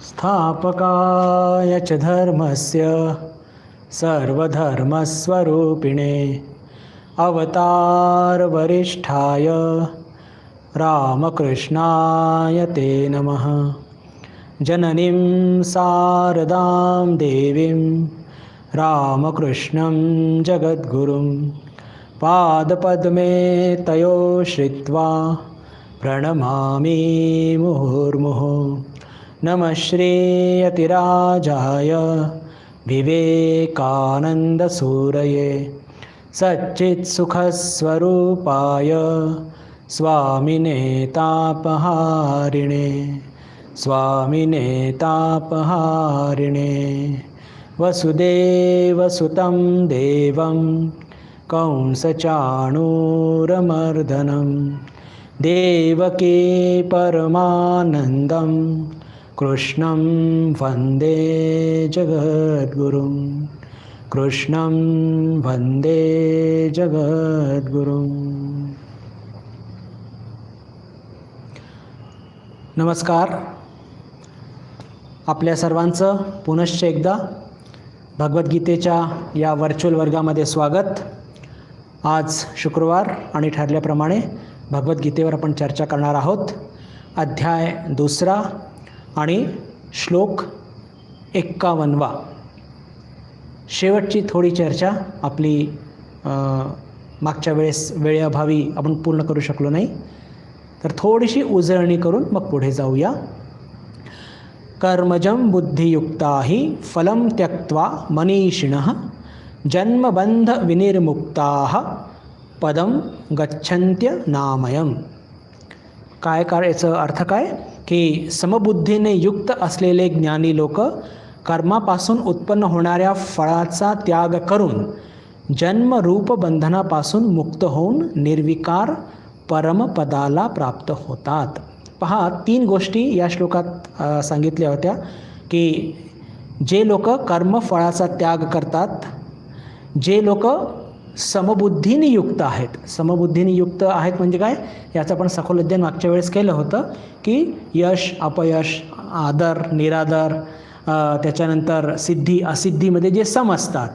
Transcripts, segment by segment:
स्थापकाय च धर्मस्य सर्वधर्मस्वरूपिणे अवतारवरिष्ठाय रामकृष्णाय ते नमः। जननीं शारदां देवीं रामकृष्णं जगद्गुरुं पादपद्मे तयो श्रित्वा प्रणमामि मुहुर्मुहुः। नमः श्रीयतिराजाय विवेकानन्दसूरये सच्चित्सुखस्वरूपाय स्वामिने तापहारिणे वसुदेवसुतं देवं कंसचाणूरमर्दनं देवकी परमानन्दं कृष्णं वन्दे जगद्गुरुं नमस्कार. आपल्या सर्वांचं पुनश्च एकदा भगवद्गीतेच्या या व्हर्च्युअल वर्गामध्ये स्वागत. आज शुक्रवार आणि ठरल्याप्रमाणे भगवद्गीतेवर आपण चर्चा करणार आहोत. अध्याय 2 आणि श्लोक 51. शेवटची थोडी चर्चा आपली मागच्या वेळेअभावी आपण पूर्ण करू शकलो नाही, तर थोडीशी उजळणी करून मग पुढे जाऊया. कर्मजं बुद्धियुक्ता हि फलं त्यक्त्वा मनीषिणः जन्मबंध विनिर्मुक्ताः पदं गच्छन्त्य नामयम्. काय याचा अर्थ काय की समबुद्धीने युक्त असलेले ज्ञानी लोक कर्मापासून उत्पन्न होणाऱ्या फळाचा त्याग करून जन्मरूप बंधनापासून मुक्त होऊन निर्विकार परमपदाला प्राप्त होतात. पहा, 3 गोष्टी या श्लोकात सांगितल्या होत्या की जे लोक कर्मफळाचा त्याग करतात, जे लोक समबुद्धीने युक्त आहेत. समबुद्धीने युक्त आहेत म्हणजे काय, याचं आपण सखोल अध्ययन मागच्या वेळेस केलं होतं की यश अपयश, आदर निरादर, त्याच्यानंतर सिद्धी असिद्धीमध्ये जे सम असतात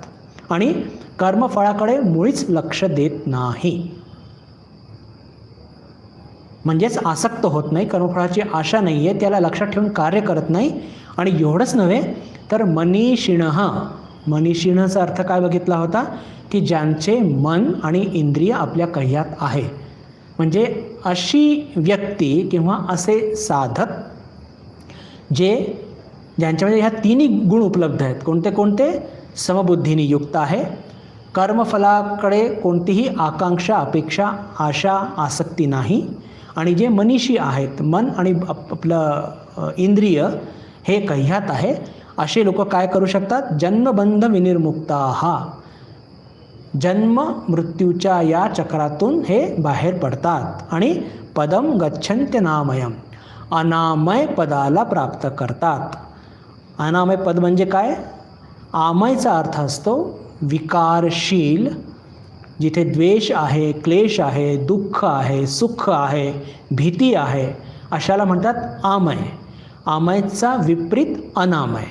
आणि कर्मफळाकडे मुळीच लक्ष देत नाही, म्हणजेच आसक्त होत नाही, कर्मफळाची आशा नाही आहे, त्याला लक्षात ठेवून कार्य करत नाही. आणि एवढंच नव्हे तर मनीषिणचा अर्थ काय बघितला होता की ज्यांचे मन आणि इंद्रिय आपल्या कह्यात आहे. म्हणजे अशी व्यक्ती किंवा असे साधक ज्यांच्यामध्ये ह्या 3 गुण उपलब्ध आहेत. कोणते? समबुद्धीने युक्त आहे, कर्मफलाकडे कोणतीही आकांक्षा अपेक्षा आशा आसक्ती नाही, आणि जे मनीषी आहेत, मन आणि आपलं इंद्रिय हे कह्यात आहे, असे लोक काय करू शकतात? जन्मबंध विनिर्मुक्ताः, जन्म मृत्यूच्या या चक्रातून हे बाहेर पडतात आणि पदम गच्छन्त्य नामयम, अनामय पदाला प्राप्त करतात. अनामय पद म्हणजे काय? आमयचा अर्थ असतो विकारशील, जिथे द्वेष आहे, क्लेश आहे, दुःख आहे, सुख आहे, भीती आहे, अशाला म्हणतात आमय. आमयचा विपरीत अनामय.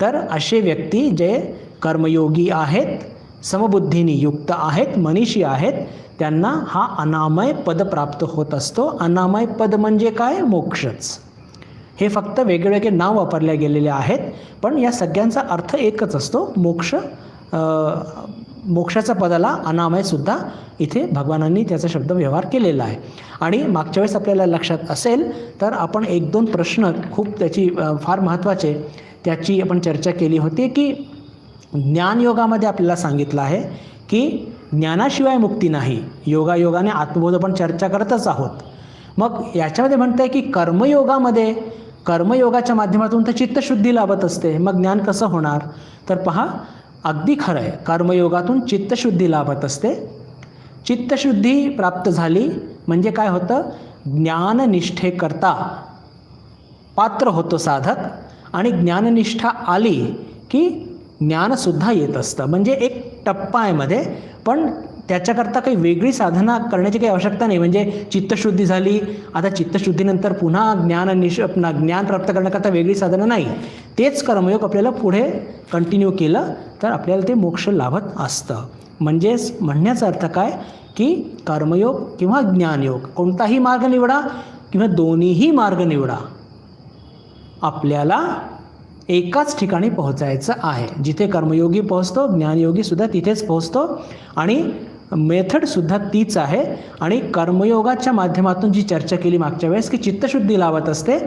तर असे व्यक्ती जे कर्मयोगी आहेत, समबुद्धीने युक्त आहेत, मनीषी आहेत, त्यांना हा अनामय पद प्राप्त होत असतो. अनामय पद म्हणजे काय? मोक्षच. हे फक्त वेगवेगळे नाव वापरले गेलेले आहेत, पण या सगळ्यांचा अर्थ एकच असतो, मोक्ष. मोक्षाच्या पदाला अनामयसुद्धा इथे भगवानांनी त्याचा शब्द व्यवहार केलेला आहे. आणि मागच्या वेळेस आपल्याला लक्षात असेल तर आपण 1-2 प्रश्न खूप त्याची फार महत्त्वाचे त्याची आपण चर्चा केली होती की ज्ञानयोगामध्ये आपल्याला सांगितलं आहे की ज्ञानाशिवाय मुक्ती नाही. योगाने आत्मबोध आपण चर्चा करतच आहोत. मग याच्यामध्ये म्हणतं आहे की कर्मयोगाच्या माध्यमातून तर चित्तशुद्धी लाभत असते, मग ज्ञान कसं होणार? तर पहा, अगदी खरं आहे, कर्मयोगातून चित्तशुद्धी लाभत असते. चित्तशुद्धी प्राप्त झाली म्हणजे काय होतं? ज्ञाननिष्ठेकरता पात्र होतो साधक, आणि ज्ञाननिष्ठा आली की ज्ञानसुद्धा येत असतं. म्हणजे एक टप्पा आहे मध्ये, पण त्याच्याकरता काही वेगळी साधना करण्याची काही आवश्यकता नाही. म्हणजे चित्तशुद्धी झाली, आता चित्तशुद्धीनंतर पुन्हा ज्ञान प्राप्त करण्याकरता वेगळी साधना नाही. तेच कर्मयोग आपल्याला पुढे कंटिन्यू केलं तर आपल्याला ते मोक्ष लाभत असतं. म्हणजेच म्हणण्याचा अर्थ काय की कर्मयोग किंवा ज्ञानयोग कोणताही मार्ग निवडा किंवा दोन्हीही मार्ग निवडा, आपल्याला एकाच ठिकाणी पोहोचायचं आहे. जिथे कर्मयोगी पोहोचतो ज्ञानयोगीसुद्धा तिथेच पोहोचतो आणि मेथडसुद्धा तीच आहे. आणि कर्मयोगाच्या माध्यमातून जी चर्चा केली मागच्या वेळेस की चित्तशुद्धी लाभत असते,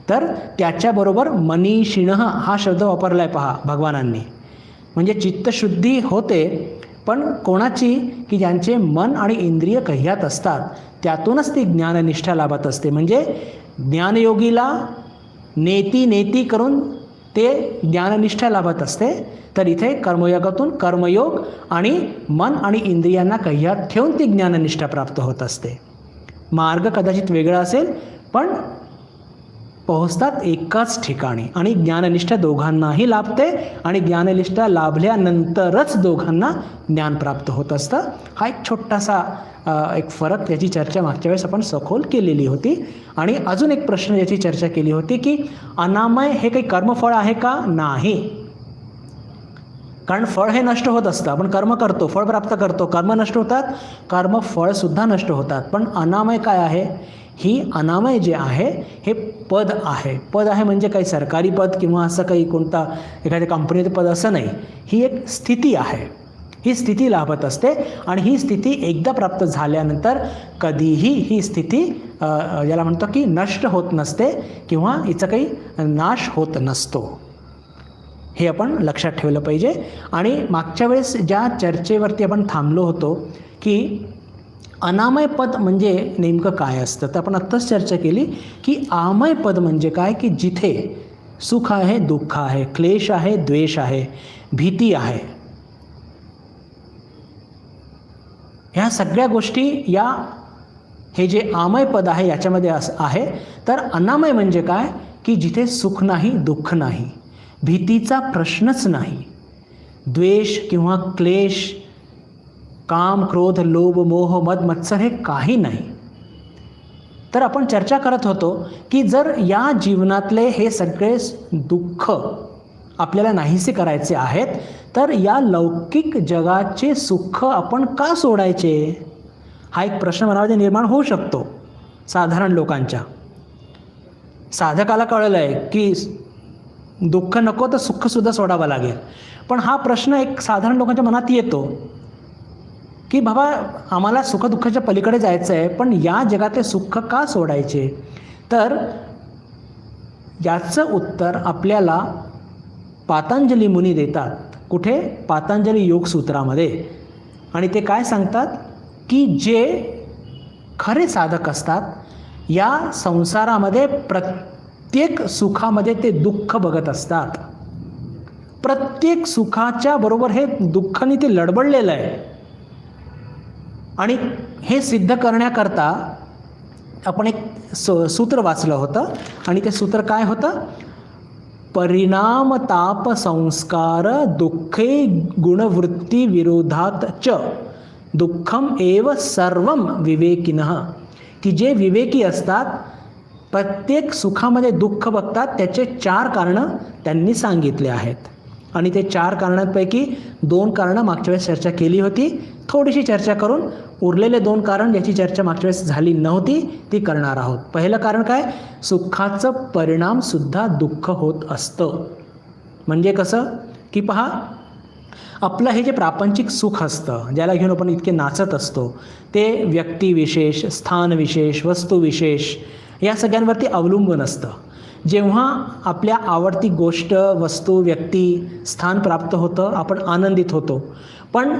तर त्याच्याबरोबर मनीषिणः हा शब्द वापरला आहे पहा भगवानांनी. म्हणजे चित्तशुद्धी होते पण कोणाची की ज्यांचे मन आणि इंद्रिय कह्यात असतात, त्यातूनच ती ज्ञाननिष्ठा लाभत असते. म्हणजे ज्ञानयोगीला नेती करून ते ज्ञाननिष्ठा लाभत असते, तर इथे कर्मयोगातून कर्मयोग आणि मन आणि इंद्रियांना कह्यात ठेवून ती ज्ञाननिष्ठा प्राप्त होत असते. मार्ग कदाचित वेगळा असेल पण पोहोचतात एकाच ठिकाणी आणि ज्ञाननिष्ठा दोघांनाही लाभते आणि ज्ञाननिष्ठा लाभल्यानंतरच दोघांना ज्ञान प्राप्त होत असतं. हा एक छोटासा एक फरक, याची चर्चा मागच्या वेळेस आपण सखोल केलेली होती. आणि अजून एक प्रश्न याची चर्चा केली होती की अनामय हे काही कर्मफळ आहे का? नाही. कारण फळ हे नष्ट होत असतं. आपण कर्म करतो, फळ प्राप्त करतो, कर्म नष्ट होतात, कर्मफळसुद्धा नष्ट होतात. पण अनामय काय आहे? ही अनामय जे आहे हे पद आहे. पद आहे म्हणजे काही सरकारी पद किंवा असं काही कोणता एखाद्या कंपनीचं पद असं नाही. ही एक स्थिती आहे. ही स्थिती लाभत असते आणि ही स्थिती एकदा प्राप्त झाल्यानंतर कधीही ही स्थिती ज्याला म्हणतो की नष्ट होत नसते किंवा हिचा काही नाश होत नसतो. हे आपण लक्षात ठेवलं पाहिजे. आणि मागच्या वेळेस ज्या चर्चेवरती आपण थांबलो होतो की अनामय पद म्हणजे नेमकं काय असतं, तर आपण आत्ताच चर्चा केली की आमय पद म्हणजे काय की जिथे सुख आहे, दुःख आहे, क्लेश आहे, द्वेष आहे, भीती आहे, ह्या सगळ्या गोष्टी या हे जे आमय पद आहे याच्यामध्ये आहे. तर अनामय म्हणजे काय की जिथे सुख नाही, दुःख नाही, भीतीचा प्रश्नच नाही, द्वेष किंवा क्लेश, काम, क्रोध, लोभ, मोह, मद, मत्सर हे काही नाही. तर आपण चर्चा करत होतो की जर या जीवनातले हे सगळे दुःख आपल्याला नाहीसे करायचे आहेत तर या लौकिक जगाचे सुख आपण का सोडायचे, हा एक प्रश्न मनामध्ये निर्माण होऊ शकतो साधारण लोकांच्या. साधकाला कळलं आहे की दुःख नको तर सुखसुद्धा सोडावं लागेल. पण हा प्रश्न एक साधारण लोकांच्या मनात येतो की बाबा आम्हाला सुखदुःखाच्या पलीकडे जायचं आहे, पण या जगातले सुख का सोडायचे. तर याचं उत्तर आपल्याला पातंजली मुनी देतात. कुठे? पातंजली योगसूत्रामध्ये. आणि ते काय सांगतात की जे खरे साधक असतात या संसारामध्ये प्रत्येक सुखामध्ये ते दुःख बघत असतात. प्रत्येक सुखाच्या बरोबर हे दुःखाने ते लडबडलेलं आहे. आणि हे सिद्ध करण्याकरता आपण एक सूत्र वाचलं होतं आणि ते सूत्र काय होतं? परिणाम ताप संस्कार दुःखे गुणवृत्ती विरोधात च दुःखम एव सर्वम विवेकिनः. की जे विवेकी असतात प्रत्येक सुखामध्ये दुःख बघतात, त्याचे 4 कारणं त्यांनी सांगितले आहेत. आणि ते 4 कारणांपैकी 2 कारणं मागच्या वेळेस चर्चा केली होती. थोडीशी चर्चा करून उरलेले 2 कारण ज्याची चर्चा मागच्या वेळेस झाली नव्हती ती करणार आहोत. पहिलं कारण काय? सुखाचं परिणामसुद्धा दुःख होत असतं. म्हणजे कसं की पहा, आपलं हे जे प्रापंचिक सुख असतं ज्याला घेऊन आपण इतके नाचत असतो ते व्यक्तिविशेष, स्थानविशेष, वस्तुविशेष या सगळ्यांवरती अवलंबून असतं. जेव्हा आपल्या आवडती गोष्ट, वस्तू, व्यक्ती, स्थान प्राप्त होतं आपण आनंदित होतो. पण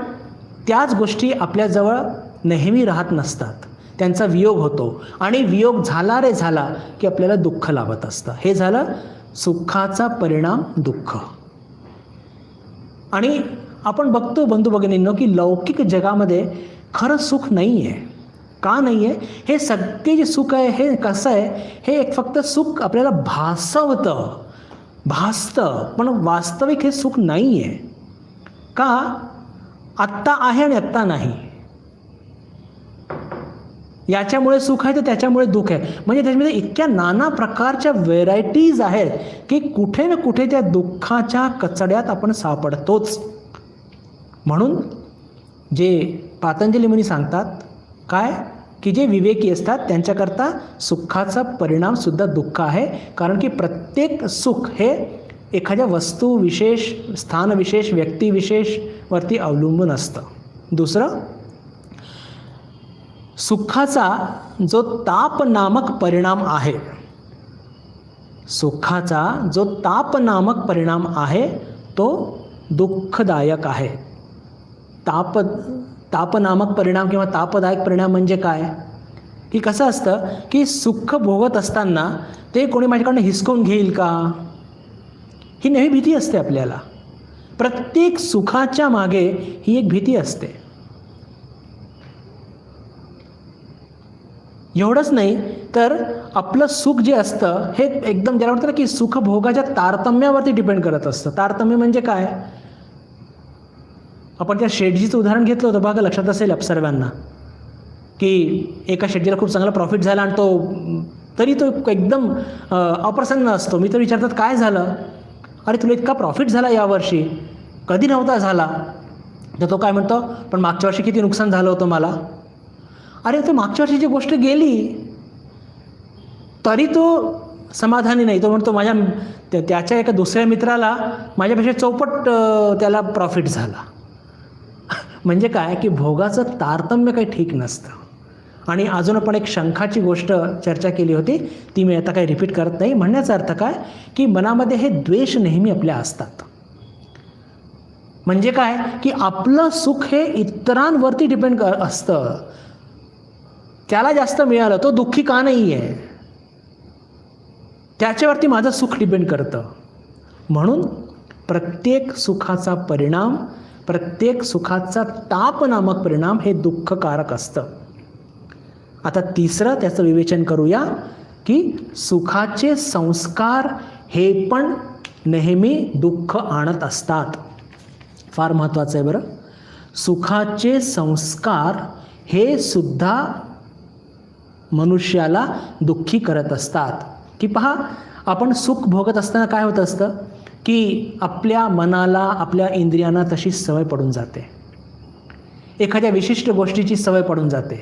त्याच गोष्टी आपल्याजवळ नेहमी राहत नसतात, त्यांचा वियोग होतो आणि वियोग झाला रे झाला की आपल्याला दुःख लाभत असतं. हे झालं सुखाचा परिणाम दुःख. आणि आपण बघतो बंधू भगिनींनो की लौकिक जगामध्ये खरं सुख नाही आहे. का नाही आहे? हे सगळे जे सुख आहे हे कसं आहे, हे एक फक्त सुख आपल्याला भासतं पण वास्तविक हे सुख नाही आहे. का? आत्ता आहे आणि आत्ता नाही. याच्यामुळे सुख आहे तर त्याच्यामुळे दुःख आहे. म्हणजे त्याच्यामध्ये इतक्या नाना प्रकारच्या व्हेरायटीज आहेत की कुठे ना कुठे त्या दुःखाच्या कचड्यात आपण सापडतोच. म्हणून जे पातंजली मुनी सांगतात काय, की जे विवेकी असतात त्यांच्याकरता सुखाचा परिणामसुद्धा दुःख आहे. कारण की प्रत्येक सुख हे एखाद्या वस्तूविशेष, स्थानविशेष, व्यक्तिविशेषवरती अवलंबून असतं. दुसरं, सुखाचा जो ताप नामक परिणाम आहे, सुखाचा जो ताप नामक परिणाम आहे तो दुःखदायक आहे. ताप नामक परिणाम किंवा तापदायक परिणाम म्हणजे काय, की कसं असतं की सुख भोगत असताना ते कोणी माझ्याकडनं हिसकून घेईल का, ही नेहमी भीती असते आपल्याला. प्रत्येक सुखाच्या मागे ही एक भीती असते. एवढंच नाही तर आपलं सुख जे असतं हे एकदम ज्याला म्हणतात ना की सुख भोगाच्या तारतम्यावरती डिपेंड करत असतं. तारतम्य म्हणजे काय, आपण त्या शेटजीचं उदाहरण घेतलं होतं बघा, लक्षात असेल आप सर्वांना, की एका शेटजीला खूप चांगला प्रॉफिट झाला आणि तरी तो एकदम अप्रसन्न असतो. मी तर विचारतात काय झालं, अरे तुला इतका प्रॉफिट झाला यावर्षी, कधी नव्हता झाला. तर तो काय म्हणतो, पण मागच्या वर्षी किती नुकसान झालं होतं मला. अरे तो मागच्या वर्षीची गोष्ट गेली तरी तो समाधानी नाही. तो म्हणतो त्याच्या एका दुसऱ्या मित्राला माझ्यापेक्षा चौपट त्याला प्रॉफिट झाला. म्हणजे काय की भोगाचं तारतम्य काही ठीक नसतं. आणि अजून आपण एक शंखाची गोष्ट चर्चा केली होती, ती मी आता काही रिपीट करत नाही. म्हणण्याचा अर्थ काय की मनामध्ये हे द्वेष नेहमी आपल्या असतात. म्हणजे काय की आपलं सुख हे इतरांवरती डिपेंड असतं. त्याला जास्त मिळालं तो दुःखी का नाही आहे, त्याच्यावरती माझं सुख डिपेंड करतं. म्हणून प्रत्येक सुखाचा परिणाम, प्रत्येक सुखाचा ताप नामक परिणाम हे दुःखकारक असतं. आता तिसरं त्याचं विवेचन करूया की सुखाचे संस्कार हे पण नेहमी दुःख आणत असतात. फार महत्त्वाचं आहे बरं. सुखाचे संस्कार हे सुद्धा मनुष्याला दुःखी करत असतात. की पहा, आपण सुख भोगत असताना काय होत असतं की आपल्या मनाला, आपल्या इंद्रियांना तशी सवय पडून जाते. एखाद्या विशिष्ट गोष्टीची सवय पडून जाते.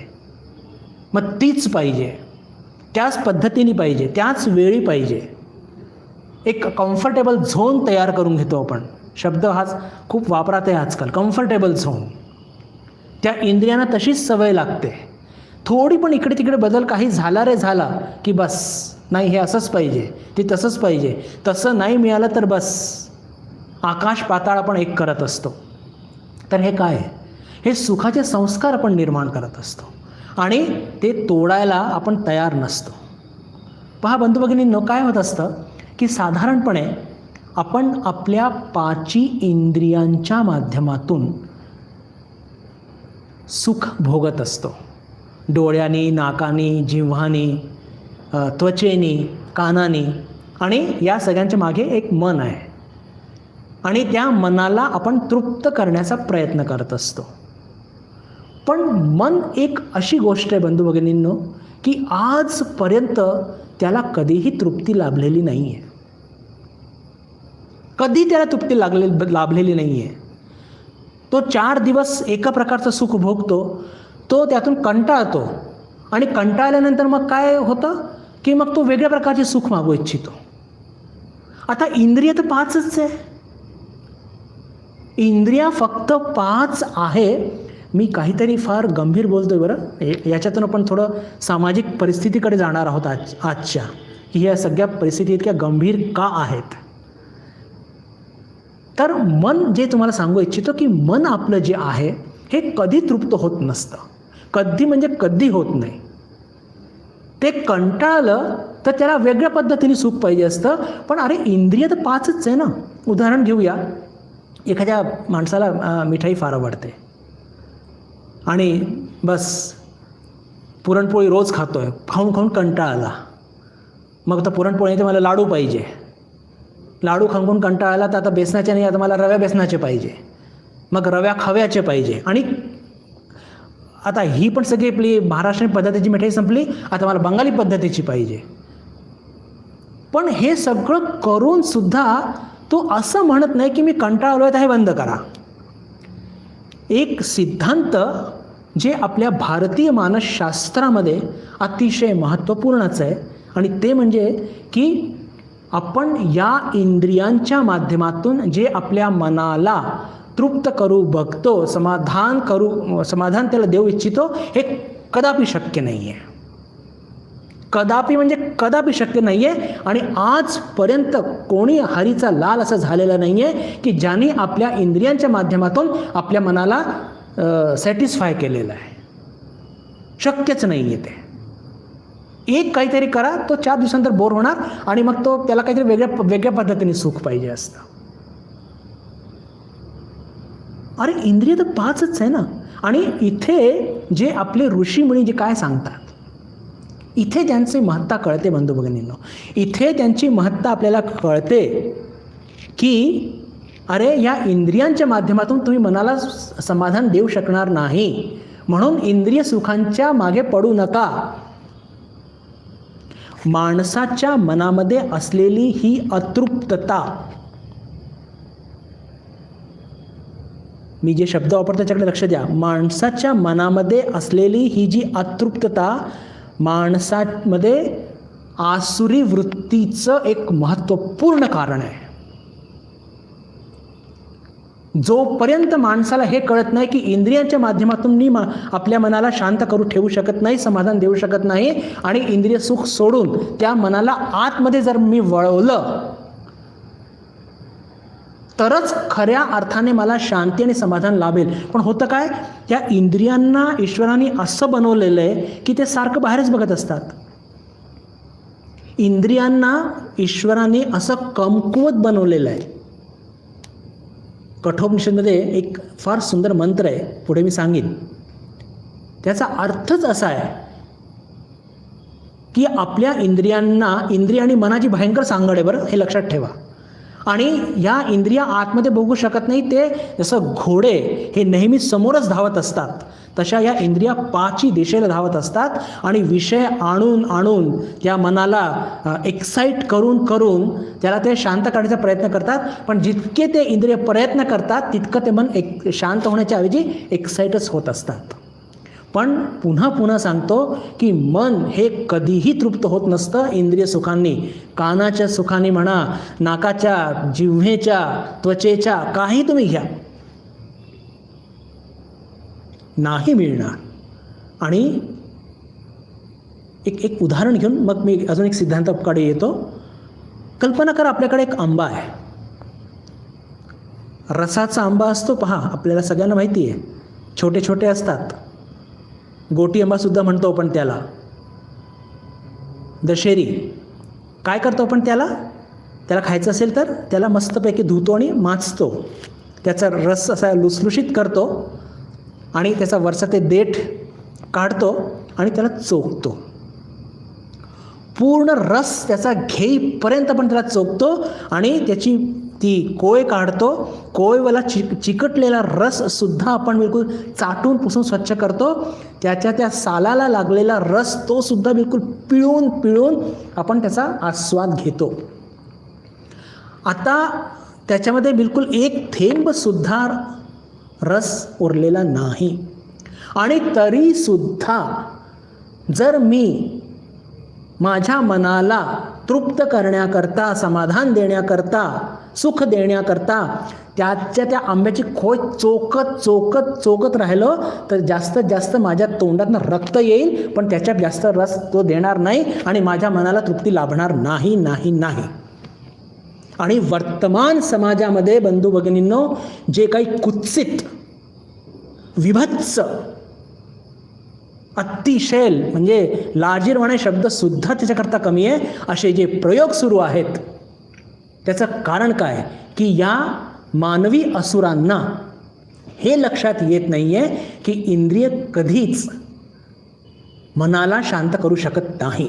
मग तीच पाहिजे, त्याच पद्धतीने पाहिजे, त्याच वेळी पाहिजे. एक कम्फर्टेबल झोन तयार करून घेतो आपण. शब्द हाच खूप वापरात आहे आजकाल, कम्फर्टेबल झोन. त्या इंद्रियांना तशीच सवय लागते. थोडी पण इकडे तिकडे बदल काही झाला रे झाला की बस, नाही हे असंच पाहिजे, ते तसंच पाहिजे, तसं नाही मिळालं तर बस आकाश पाताळ आपण एक करत असतो. तर हे काय, हे सुखाचे संस्कार आपण निर्माण करत असतो आणि ते तोडायला आपण तयार नसतो. पहा बंधू भगिनींनो, काय होत असतं की साधारणपणे आपण आपल्या पाची इंद्रियांच्या माध्यमातून सुख भोगत असतो. डोळ्यांनी, नाकानी, जिव्हानी, त्वचेनी, कानानी, आणि या सगळ्यांच्या मागे एक मन आहे आणि त्या मनाला आपण तृप्त करण्याचा प्रयत्न करत असतो. पण मन एक अशी गोष्ट आहे बंधू भगिनींनो की आजपर्यंत त्याला कधीही तृप्ती लाभलेली नाही आहे. कधी त्याला तृप्ती लाभलेली नाही आहे. तो 4 दिवस एका प्रकारचं सुख भोगतो, तो त्यातून कंटाळतो आणि कंटाळल्यानंतर मग काय होतं की मग तो वेगळ्या प्रकारचे सुख मागू इच्छितो. आता इंद्रिय तर 5च आहे, इंद्रिया फक्त 5 आहे. मी काहीतरी फार गंभीर बोलतोय बरं. याच्यातून आपण थोडं सामाजिक परिस्थितीकडे जाणार आहोत आजच्या, की ह्या सगळ्या परिस्थिती इतक्या गंभीर का आहेत. तर मन जे तुम्हाला सांगू इच्छितो की मन आपलं जे आहे हे कधी तृप्त होत नसतं. कधी म्हणजे कधी होत नाही. ते कंटाळलं तर त्याला वेगळ्या पद्धतीने सुख पाहिजे असतं. पण अरे इंद्रिय तर 5च आहे ना. उदाहरण घेऊया, एखाद्या माणसाला मिठाई फार आवडते आणि बस पुरणपोळी रोज खातोय, खाऊन खाऊन कंटाळला. मग आता पुरणपोळी तर मला लाडू पाहिजे, लाडू खाऊन खाऊन कंटाळला तर आता बेसनाचे नाही, आता मला रव्या बेसनाचे पाहिजे, मग रव्या खव्याचे पाहिजे. आणि आता ही पण सगळी आपली महाराष्ट्रीयन पद्धतीची मिठाई संपली, आता मला बंगाली पद्धतीची पाहिजे. पण हे सगळं करून सुद्धा तो असं म्हणत नाही की मी कंटाळलोय तर हे बंद करा. एक सिद्धांत जे आपल्या भारतीय मानसशास्त्रामध्ये अतिशय महत्त्वपूर्णच आहे, आणि ते म्हणजे की आपण या इंद्रियांच्या माध्यमातून जे आपल्या मनाला तृप्त करू बघतो, समाधान त्याला देऊ इच्छितो, हे कदापि शक्य नाही आहे. कदापि म्हणजे कदापि शक्य नाही आहे. आणि आजपर्यंत कोणी हरीचा लाल असं झालेला नाही आहे की ज्यांनी आपल्या इंद्रियांच्या माध्यमातून आपल्या मनाला सॅटिस्फाय केलेलं आहे. शक्यच नाही आहे ते. एक काहीतरी करा, तो 4 दिवसांतर बोर होणार आणि मग तो त्याला काहीतरी वेगळ्या पद्धतीने सुख पाहिजे असतं. अरे इंद्रिय तर 5च आहे ना. आणि इथे जे आपले ऋषीमुनी जे काय सांगतात, इथे त्यांची महत्ता कळते बंधू भगिनींनो. इथे त्यांची महत्ता आपल्याला कळते की अरे या इंद्रियांच्या माध्यमातून तुम्ही मनाला समाधान देऊ शकणार नाही, म्हणून इंद्रिय सुखांच्या मागे पडू नका. माणसाच्या मनामध्ये असलेली ही अतृप्तता, मी जे शब्द वापरतो त्याच्याकडे लक्ष द्या. माणसाच्या मनामध्ये असलेली ही जी अतृप्तता माणसामध्ये आसुरी वृत्तीचं एक महत्त्वपूर्ण कारण आहे. जोपर्यंत माणसाला हे कळत नाही की इंद्रियांच्या माध्यमातून मी आपल्या मनाला शांत करू ठेवू शकत नाही, समाधान देऊ शकत नाही, आणि इंद्रिय सुख सोडून त्या मनाला आतमध्ये जर मी वळवलं तरच खऱ्या अर्थाने मला शांती आणि समाधान लाभेल. पण होतं काय, त्या इंद्रियांना ईश्वराने असं बनवलेलं आहे की ते सारखं बाहेरच बघत असतात. इंद्रियांना ईश्वराने असं कमकुवत बनवलेलं आहे. कठोपनिषदमध्ये एक फार सुंदर मंत्र आहे, पुढे मी सांगेन. त्याचा अर्थच असा आहे की आपल्या इंद्रियांना, इंद्रिय आणि मनाची भयंकर सांगड आहे बरं, हे लक्षात ठेवा. आणि या इंद्रिया आतमध्ये बघू शकत नाही. ते जसं घोडे हे नेहमी समोरच धावत असतात, तशा या इंद्रिया 5ही दिशेला धावत असतात आणि विषय आणून आणून त्या मनाला एक्साईट करून करून त्याला ते शांत करण्याचा प्रयत्न करतात. पण जितके ते इंद्रिय प्रयत्न करतात तितकं ते मन शांत होण्याच्या ऐवजी एक्साईटच होत असतात. पण पुन्हा पुन्हा सांगतो की मन हे कधीही तृप्त होत नसतं इंद्रिय सुखांनी. कानाच्या सुखांनी म्हणा, नाकाच्या, जिव्हेच्या, त्वचेच्या, काही तुम्ही घ्या, नाही मिळणार. आणि एक उदाहरण घेऊन मग मी अजून एक सिद्धांताकडे येतो. कल्पना करा आपल्याकडे एक आंबा आहे. रसाचा आंबा असतो पहा, आपल्याला सगळ्यांना माहिती आहे. छोटे छोटे असतात, गोटी आंबा सुद्धा म्हणतो आपण त्याला, दशेरी. काय करतो आपण त्याला खायचं असेल तर त्याला मस्तपैकी धुतो आणि माचतो, त्याचा रस असा लुसलुशीत करतो आणि त्याचा वरचा ते देठ काढतो आणि त्याला चोखतो. पूर्ण रस त्याचा घेईपर्यंत पण त्याला चोखतो आणि त्याची ती कोय काढतो. कोयवाला चिकटलेला रससुद्धा आपण बिलकुल चाटून पुसून स्वच्छ करतो. त्या सालाला लागलेला रस तो सुद्धा बिलकुल पिळून पिळून आपण त्याचा आस्वाद घेतो. आता त्याच्यामध्ये बिलकुल एक थेंबसुद्धा रस उरलेला नाही. आणि तरीसुद्धा जर मी माझ्या मनाला तृप्त करण्याकरता, समाधान देण्याकरता, सुख देण्याकरता त्या आंब्याची खोय चोकत राहिलो तर जास्तीत जास्त माझ्या तोंडातनं रक्त येईल, पण त्याच्यात जास्त रस तो देणार नाही आणि माझ्या मनाला तृप्ती लाभणार नाही. आणि वर्तमान समाजामध्ये बंधू भगिनींनो, जे काही कुत्सित, विभत्स, अतिशय म्हणजे लाजिरवाणे शब्दसुद्धा त्याच्याकरता कमी आहे असे जे प्रयोग सुरू आहेत, त्याचं कारण काय की या मानवी असुरांना हे लक्षात येत नाही आहे की इंद्रिय कधीच मनाला शांत करू शकत नाही.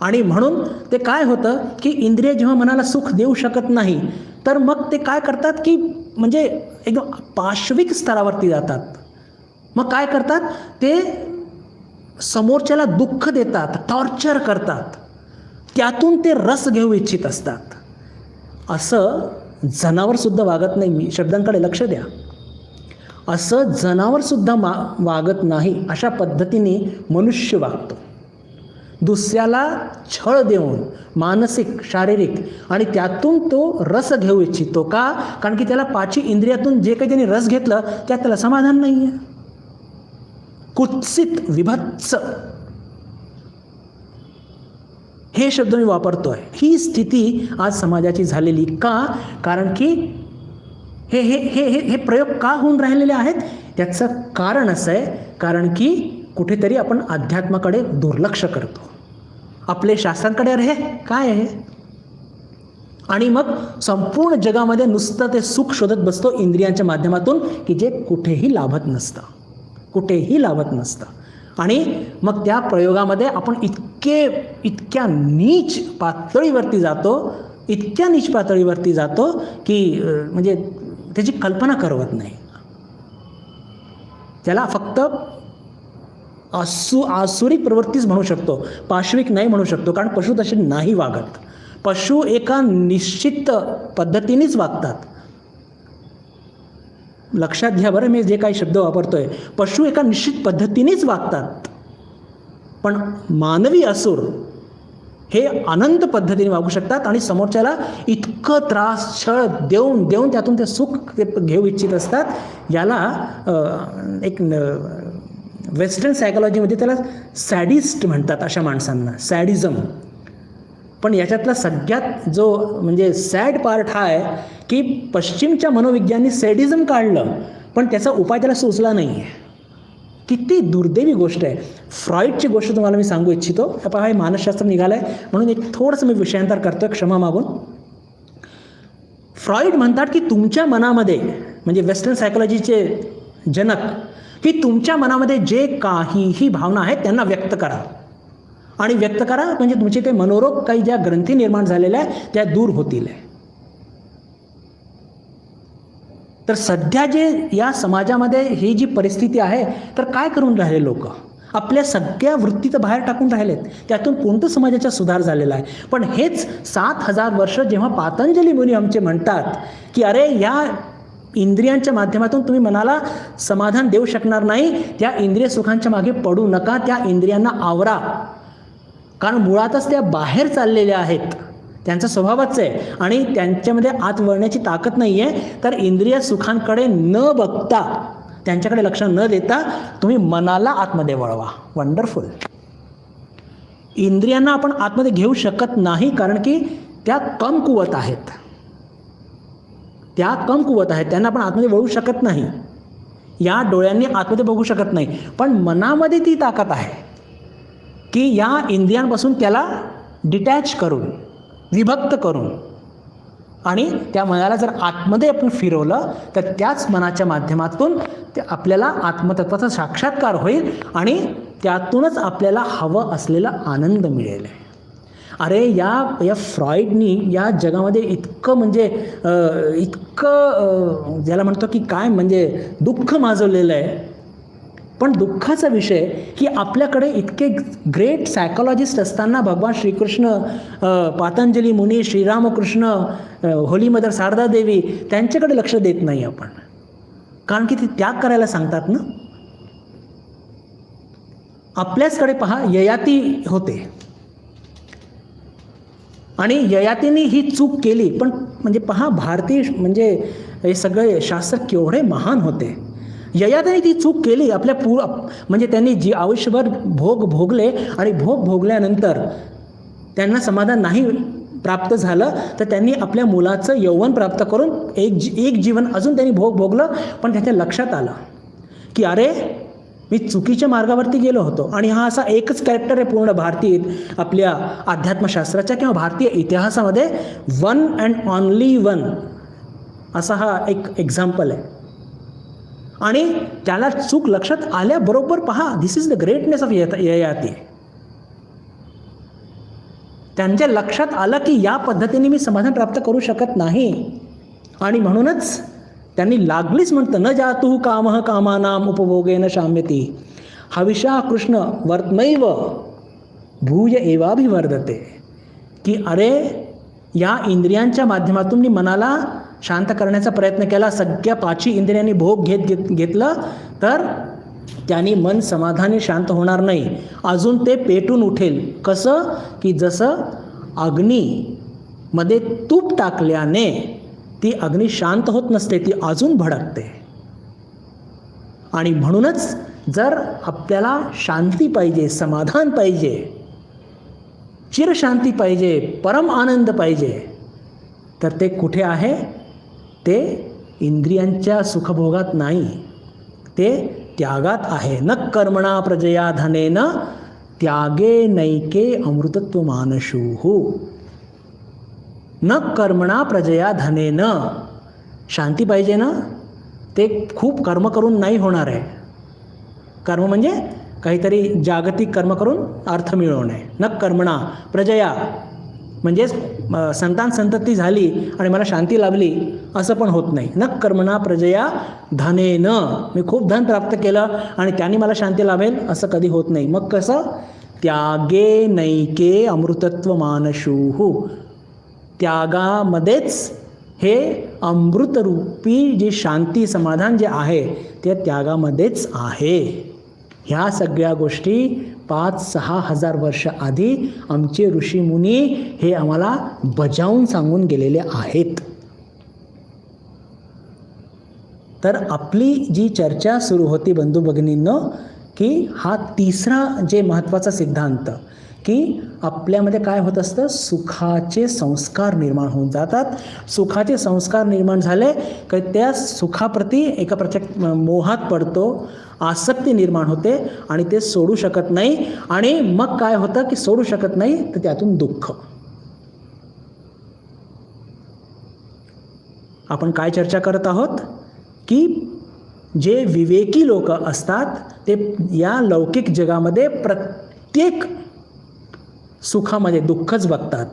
आणि म्हणून ते काय होतं की इंद्रिय जेव्हा मनाला सुख देऊ शकत नाही तर मग ते काय करतात की म्हणजे एकदम पाशविक स्तरावरती जातात. मग काय करतात, ते समोरच्याला दुःख देतात, टॉर्चर करतात, त्यातून ते रस घेऊ इच्छित असतात. असं जनावरसुद्धा वागत नाही. मी शब्दांकडे लक्ष द्या. असं जनावरसुद्धा वागत नाही. अशा पद्धतीने मनुष्य वागतो. दुसऱ्याला छळ देऊन मानसिक, शारीरिक, आणि त्यातून तो रस घेऊ इच्छितो. का? कारण की त्याला पाची इंद्रियातून जे काही त्यांनी रस घेतलं त्यात त्याला समाधान नाही आहे. कुत्सित, विभत्स हे शब्द मी वापरतोय. ही स्थिती आज समाजाची झालेली. का? कारण की हे हे हे हे हे प्रयोग का होऊन राहिलेले आहेत? त्याचं कारण असं आहे, कारण की कुठेतरी आपण अध्यात्माकडे दुर्लक्ष करतो. आपले शास्त्रांकडे अरे काय आहे, आणि मग संपूर्ण जगामध्ये नुसतं ते सुख शोधत बसतो इंद्रियांच्या माध्यमातून, की जे कुठेही लाभत नसतं, कुठेही लाभत नसतं. आणि मग त्या प्रयोगामध्ये आपण इतक्या नीच पातळीवरती जातो, इतक्या नीच पातळीवरती जातो की म्हणजे त्याची कल्पना करवत नाही. त्याला फक्त आसुरिक प्रवृत्तीच म्हणू शकतो, पाशविक नाही म्हणू शकतो. कारण पशु तसे नाही वागत. पशु एका निश्चित पद्धतीनेच वागतात. लक्षात घ्या बरं, मी जे काही शब्द वापरतोय, पशु एका निश्चित पद्धतीनेच वागतात. पण मानवी असुर हे अनंत पद्धतीने वागू शकतात आणि समोरच्याला इतकं त्रास, छळ देऊन देऊन त्यातून ते सुख ते घेऊ इच्छित असतात. याला एक वेस्टर्न सायकोलॉजीमध्ये त्याला सॅडिस्ट म्हणतात. अशा माणसांना सॅडिझम. पण याच्यातला सगळ्यात जो म्हणजे सॅड पार्ट हा आहे की पश्चिमच्या मनोविज्ञानी सॅडिझम काढलं, पण त्याचा उपाय त्याला सुचला नाही आहे. किती दुर्दैवी गोष्ट आहे. फ्रॉइडची गोष्ट तुम्हाला मी सांगू इच्छितो. पहा, हे मानसशास्त्र निघालं आहे म्हणून एक थोडंसं मी विषयांतर करतो, क्षमा मागून. फ्रॉइड म्हणतात की तुमच्या मनामध्ये, म्हणजे वेस्टर्न सायकोलॉजीचे जनक, की तुमच्या मनामध्ये जे काहीही भावना आहेत त्यांना व्यक्त करा. आणि व्यक्त करा म्हणजे तुमचे ते मनोरोग, काही ज्या ग्रंथी निर्माण झालेल्या आहेत त्या दूर होतील. तर सध्या जे या समाजामध्ये ही जी परिस्थिती आहे, तर काय करून राहिले लोक? आपल्या सगळ्या वृत्ती तर बाहेर टाकून राहिलेत. त्यातून कोणतं समाजाचा सुधार झालेला आहे? पण हेच 7,000 वर्ष जेव्हा पातंजली मुनी आमचे म्हणतात की अरे या इंद्रियांच्या माध्यमातून तुम्ही मनाला समाधान देऊ शकणार नाही, त्या इंद्रिय सुखांच्या मागे पडू नका, त्या इंद्रियांना आवरा. कारण मुळातच त्या बाहेर चाललेल्या आहेत, त्यांचा स्वभावच आहे आणि त्यांच्यामध्ये आत वळण्याची ताकद नाही आहे. तर इंद्रिय सुखांकडे न बघता, त्यांच्याकडे लक्ष न देता तुम्ही मनाला आतमध्ये वळवा. वंडरफुल. इंद्रियांना आपण आतमध्ये घेऊ शकत नाही कारण की त्या कमकुवत आहेत. त्या कमकुवत आहेत, त्यांना आपण आतमध्ये वळू शकत नाही. या डोळ्यांनी आतमध्ये बघू शकत नाही. पण मनामध्ये ती ताकद आहे की या इंद्रियांपासून त्याला डिटॅच करून, विभक्त करून, आणि त्या मनाला जर आतमध्ये आपण फिरवलं तर त्याच मनाच्या माध्यमातून ते आपल्याला आत्मतत्वाचा साक्षात्कार होईल आणि त्यातूनच आपल्याला हवं असलेला आनंद मिळेल. अरे या फ्रॉइडनी या जगामध्ये इतकं म्हणजे इतकं ज्याला म्हणतो की काय म्हणजे दुःख माजवलेलं आहे. पण दुःखाचा विषय की आपल्याकडे इतके ग्रेट सायकोलॉजिस्ट असताना भगवान श्रीकृष्ण, पातंजली मुनी, श्रीरामकृष्ण, होली मदर शारदा देवी, त्यांच्याकडे लक्ष देत नाही आपण. कारण की ते त्याग करायला सांगतात ना. आपल्याचकडे पहा, ययाती होते आणि ययातीने ही चूक केली. पण म्हणजे पहा, भारतीय म्हणजे हे सगळे शास्त्र केवढे महान होते. ययातीने ती चूक केली. आपल्या म्हणजे त्यांनी जी आयुष्यभर भोग भोगले आणि भोग भोगल्यानंतर त्यांना समाधान नाही प्राप्त झालं, तर त्यांनी आपल्या मुलाचं यौवन प्राप्त करून एक जीवन अजून त्यांनी भोग भोगलं. पण त्याच्या लक्षात आलं की अरे मी चुकीच्या मार्गावरती गेलो होतो. आणि हा असा एकच कॅरेक्टर आहे पूर्ण भारतीय आपल्या अध्यात्मशास्त्राच्या किंवा भारतीय इतिहासामध्ये, वन अँड ऑनली वन असा हा एक एक्झाम्पल आहे. आणि त्याला चूक लक्षात आल्याबरोबर पहा, this is the greatness of Yayati. त्यांच्या लक्षात आलं की या पद्धतीने मी समाधान प्राप्त करू शकत नाही आणि म्हणूनच त्यांनी लागलीच म्हणतं, न जातु कामः कामानाम उपभोगेन शाम्यती हविषा कृष्ण वर्तमैव भूय एवाभिवर्धते, की अरे या इंद्रियांच्या माध्यमातून मी मनाला शांत करण्याचा प्रयत्न केला, सगळ्या पाची इंद्रियांनी भोग घेतलं तर त्यांनी मन समाधानी शांत होणार नाही, अजून ते पेटून उठेल. कसं की जसं अग्नीमध्ये तूप टाकल्याने ती अग्नी शांत होत नसते, ती अजून भडकते. आणि म्हणूनच जर आपल्याला शांती पाहिजे, समाधान पाहिजे, चिरशांती पाहिजे, परम आनंद पाहिजे, तर ते कुठे आहे? ते इंद्रियांच्या सुखभोगात नाही, ते त्यागात आहे. न कर्मणा प्रजया धनेन त्यागे नैके अमृतत्व मानशुः. न कर्मणा प्रजया धनेन. शांती पाहिजे ना, ते खूप कर्म करून नाही होणार आहे. कर्म म्हणजे काहीतरी जागतिक कर्म करून अर्थ मिळवणे. न कर्मणा प्रजया म्हणजेच संतान संतती झाली आणि मला शांती लाभली असं पण होत नाही. न कर्मणा प्रजया धनेन, मी खूप धन प्राप्त केलं आणि त्यांनी मला शांती लाभेल असं कधी होत नाही. मग कसं? त्यागे नैके अमृतत्व मानशुः. त्यागामध्येच हे अमृतरूपी जे शांती समाधान जे आहे ते त्यागामध्येच आहे. ह्या सगळ्या गोष्टी 5-6 हजार वर्ष आधी आमचे ऋषीमुनी हे आम्हाला बजावून सांगून गेलेले आहेत. तर आपली जी चर्चा सुरू होती बंधू भगिनींनो, की हा तिसरा जे महत्त्वाचा सिद्धांत, की आपल्यामध्ये काय होत असतं? सुखाचे संस्कार निर्माण होऊन जातात. सुखाचे संस्कार निर्माण झाले की त्या सुखाप्रती एका प्रचंड मोहात पडतो, आसक्ती निर्माण होते आणि ते सोडू शकत नाही. आणि मग काय होतं की सोडू शकत नाही तर त्यातून दुःख. आपण काय चर्चा करत आहोत? की जे विवेकी लोक असतात ते या लौकिक जगामध्ये प्रत्येक सुखामध्ये दुःखच बघतात.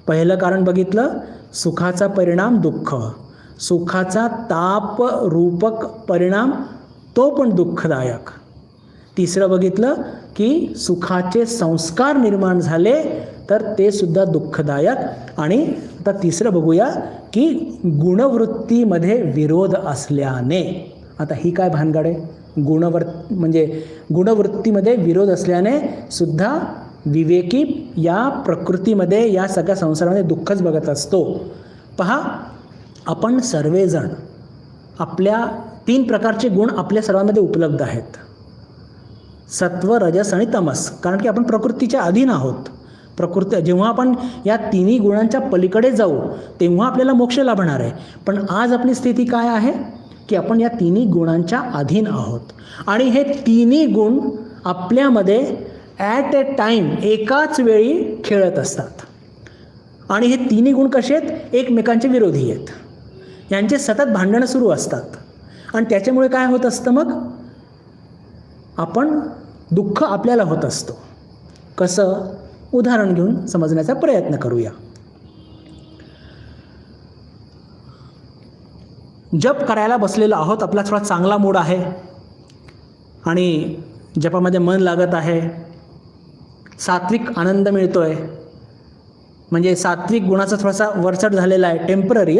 पहिलं कारण बघितलं, सुखाचा परिणाम दुःख, सुखाचा ताप रूपक परिणाम तो पण दुःखदायक. तिसरं बघितलं की सुखाचे संस्कार निर्माण झाले तर ते सुद्धा दुःखदायक. आणि आता तिसरं बघूया की गुणवृत्तीमध्ये विरोध असल्याने. आता ही काय भानगड आहे? म्हणजे गुणवृत्तीमध्ये विरोध असल्याने सुद्धा विवेकी या प्रकृतीमध्ये या सगळ्या संसारामध्ये दुःखच बघत असतो. पहा, आपण सर्वजण आपल्या 3 प्रकारचे गुण आपल्या सर्वांमध्ये उपलब्ध आहेत. सत्व, रजस आणि तमस. कारण की आपण प्रकृतीच्या अधीन आहोत. प्रकृती जेव्हा आपण या तिन्ही गुणांच्या पलीकडे जाऊ तेव्हा आपल्याला मोक्ष लाभणार आहे. पण आज आपली स्थिती काय आहे की आपण या तिन्ही गुणांच्या अधीन आहोत. आणि हे तिन्ही गुण आपल्यामध्ये ॲट ए टाईम एकाच वेळी खेळत असतात. आणि हे तिन्ही गुण कसे आहेत? एकमेकांचे विरोधी आहेत. यांचे सतत भांडणं सुरू असतात. आणि त्याच्यामुळे काय होत असतं? मग आपण दुःख आपल्याला होत असतो. कसं? उदाहरण घेऊन समजण्याचा प्रयत्न करूया. जप करायला बसलेलो आहोत, आपला थोडा चांगला मूड आहे आणि जपामध्ये मन लागत आहे, सात्विक आनंद मिळतोय, म्हणजे सात्विक गुणाचा थोडासा वरचढ झालेला आहे, टेम्पररी.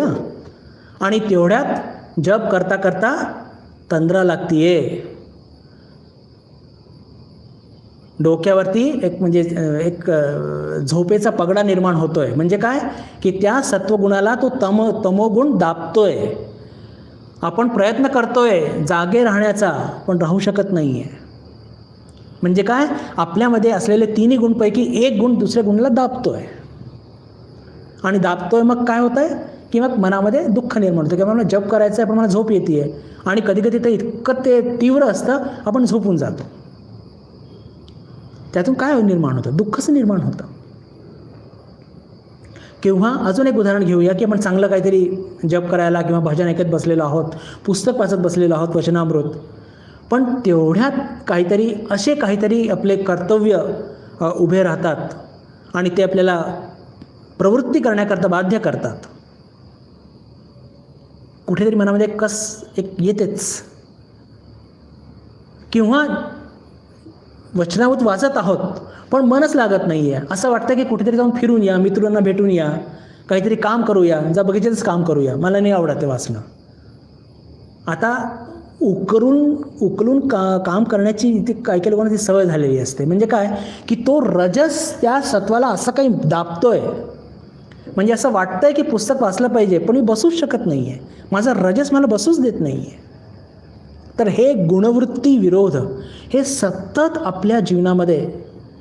आणि तेवढ्यात जप करता करता तंद्रा लागतीये. डोक्यावरती एक झोपेचा पगडा निर्माण होतोय. म्हणजे काय की त्या सत्वगुणाला तो तमोगुण दाबतोय. आपण प्रयत्न करतोय जागे राहण्याचा, पण राहू शकत नाही आहे. म्हणजे काय? आपल्यामध्ये असलेले तिन्ही गुणपैकी एक गुण दुसऱ्या गुणाला दाबतोय. आणि दाबतोय मग काय होत आहे की मग मनामध्ये दुःख निर्माण होतं की मला जप करायचं आहे पण मला झोप येते आहे. आणि कधी कधी तर इतकं ते तीव्र असतं आपण झोपून जातो. त्यातून काय निर्माण होतं? दुःखच निर्माण होतं. किंवा अजून एक उदाहरण घेऊया की आपण चांगलं काहीतरी जप करायला किंवा भजन ऐकत बसलेलो आहोत, पुस्तक वाचत बसलेलो आहोत, वचनामृत, पण तेवढ्यात काहीतरी आपले कर्तव्य उभे राहतात आणि ते आपल्याला प्रवृत्ती करण्याकरता बाध्य करतात. कुठेतरी मनामध्ये कस एक येतेच, किंवा वचनावत वाचत आहोत पण मनच लागत नाही आहे, असं वाटतं की कुठेतरी जाऊन फिरून या, मित्रांना भेटून या, काहीतरी काम करूया, जा बगीच्यातच काम करूया, मला नाही आवडत ते वाचणं. आता उकलून काम करण्याची इथे काही काही लोकांना ती सवय झालेली असते. म्हणजे काय की तो रजस त्या सत्वाला असं काही दाबतोय, म्हणजे असं वाटतंय की पुस्तक वाचलं पाहिजे पण मी बसूच शकत नाही आहे, माझा रजस मला बसूच देत नाही आहे. तर हे गुणवृत्ती विरोध हे सतत आपल्या जीवनामध्ये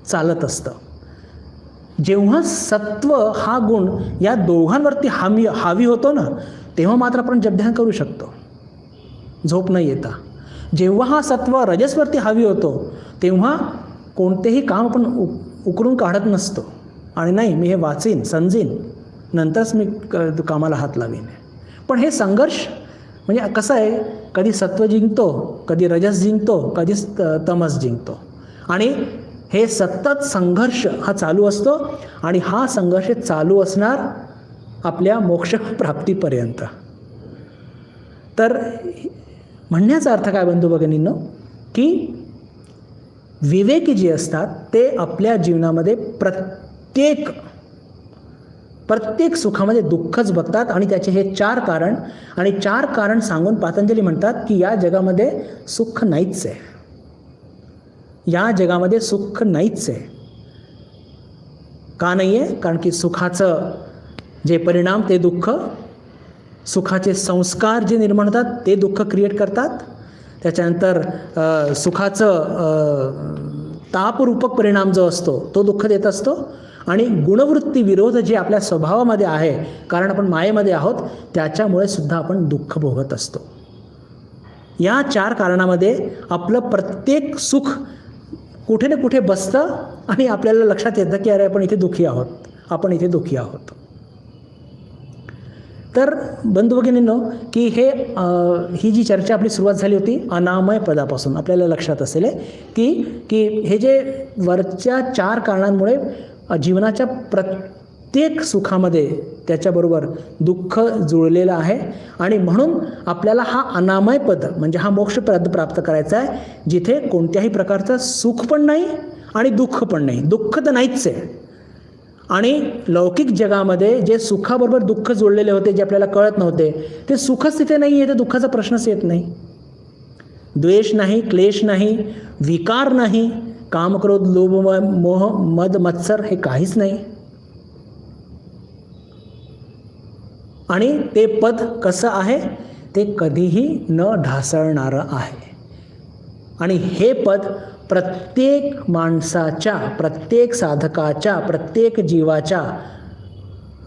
चालत असतं. जेव्हा सत्व हा गुण या दोघांवरती हावी होतो ना, तेव्हा मात्र आपण जपध्यान करू शकतो, झोप नाही येता. जेव्हा हा सत्व रजसवरती हावी होतो तेव्हा कोणतेही काम आपण उकरून काढत नसतो, आणि नाही मी हे वाचीन, समजीन, नंतरच मी कामाला हात लावीन. पण हे संघर्ष म्हणजे कसं आहे, कधी सत्व जिंकतो, कधी रजस जिंकतो, कधी तमस जिंकतो, आणि हे सतत संघर्ष हा चालू असतो. आणि हा संघर्ष चालू असणार आपल्या मोक्षप्राप्तीपर्यंत. तर म्हणण्याचा अर्थ काय बंधू भगिनींनो, की विवेकी जे असतात ते आपल्या जीवनामध्ये प्रत्येक सुखामध्ये दुःखच बघतात, आणि त्याचे हे 4 कारण, आणि 4 कारण सांगून पतंजली म्हणतात की या जगामध्ये सुख नाहीच आहे, या जगामध्ये सुख नाहीच आहे. का नाही आहे? कारण की सुखाचं जे परिणाम ते दुःख, सुखाचे संस्कार जे निर्माण होतात ते दुःख क्रिएट करतात. त्याच्यानंतर सुखाचं तापरूपक परिणाम जो असतो तो दुःख देत असतो. आणि गुणवृत्ती विरोध जे आपल्या स्वभावामध्ये आहे, कारण आपण मायेमध्ये आहोत, त्याच्यामुळे सुद्धा आपण दुःख भोगत असतो. या 4 कारणामध्ये आपलं प्रत्येक सुख कुठे ना कुठे बसतं, आणि आपल्याला लक्षात येतं की अरे आपण इथे दुःखी आहोत, आपण इथे दुःखी आहोत. तर बंधू भगिनींनो, की ही जी चर्चा आपली सुरुवात झाली होती अनामय पदापासून, आपल्याला लक्षात असेल की हे जे वरच्या 4 कारणांमुळे जीवनाच्या प्रत्येक सुखामध्ये त्याच्याबरोबर दुःख जुळलेलं आहे, आणि म्हणून आपल्याला हा अनामय पद म्हणजे हा मोक्षपद प्राप्त करायचा आहे, जिथे कोणत्याही प्रकारचं सुख पण नाही आणि दुःख पण नाही. दुःख तर नाहीच आहे, आणि लौकिक जगामध्ये जे सुखाबरोबर दुःख जोडलेले होते, जे आपल्याला कळत नव्हते, ते सुखच तिथे नाही आहे, तर दुःखाचा प्रश्नच येत नाही. द्वेष नाही, क्लेश नाही, विकार नाही, काम, क्रोध, लोभ, मोह, मद, मत्सर हे काहीच नाही. आणि ते पद कसं आहे, ते कधीही न ढासळणारं आहे. आणि हे पद प्रत्येक माणसाच्या, प्रत्येक साधकाच्या, प्रत्येक जीवाच्या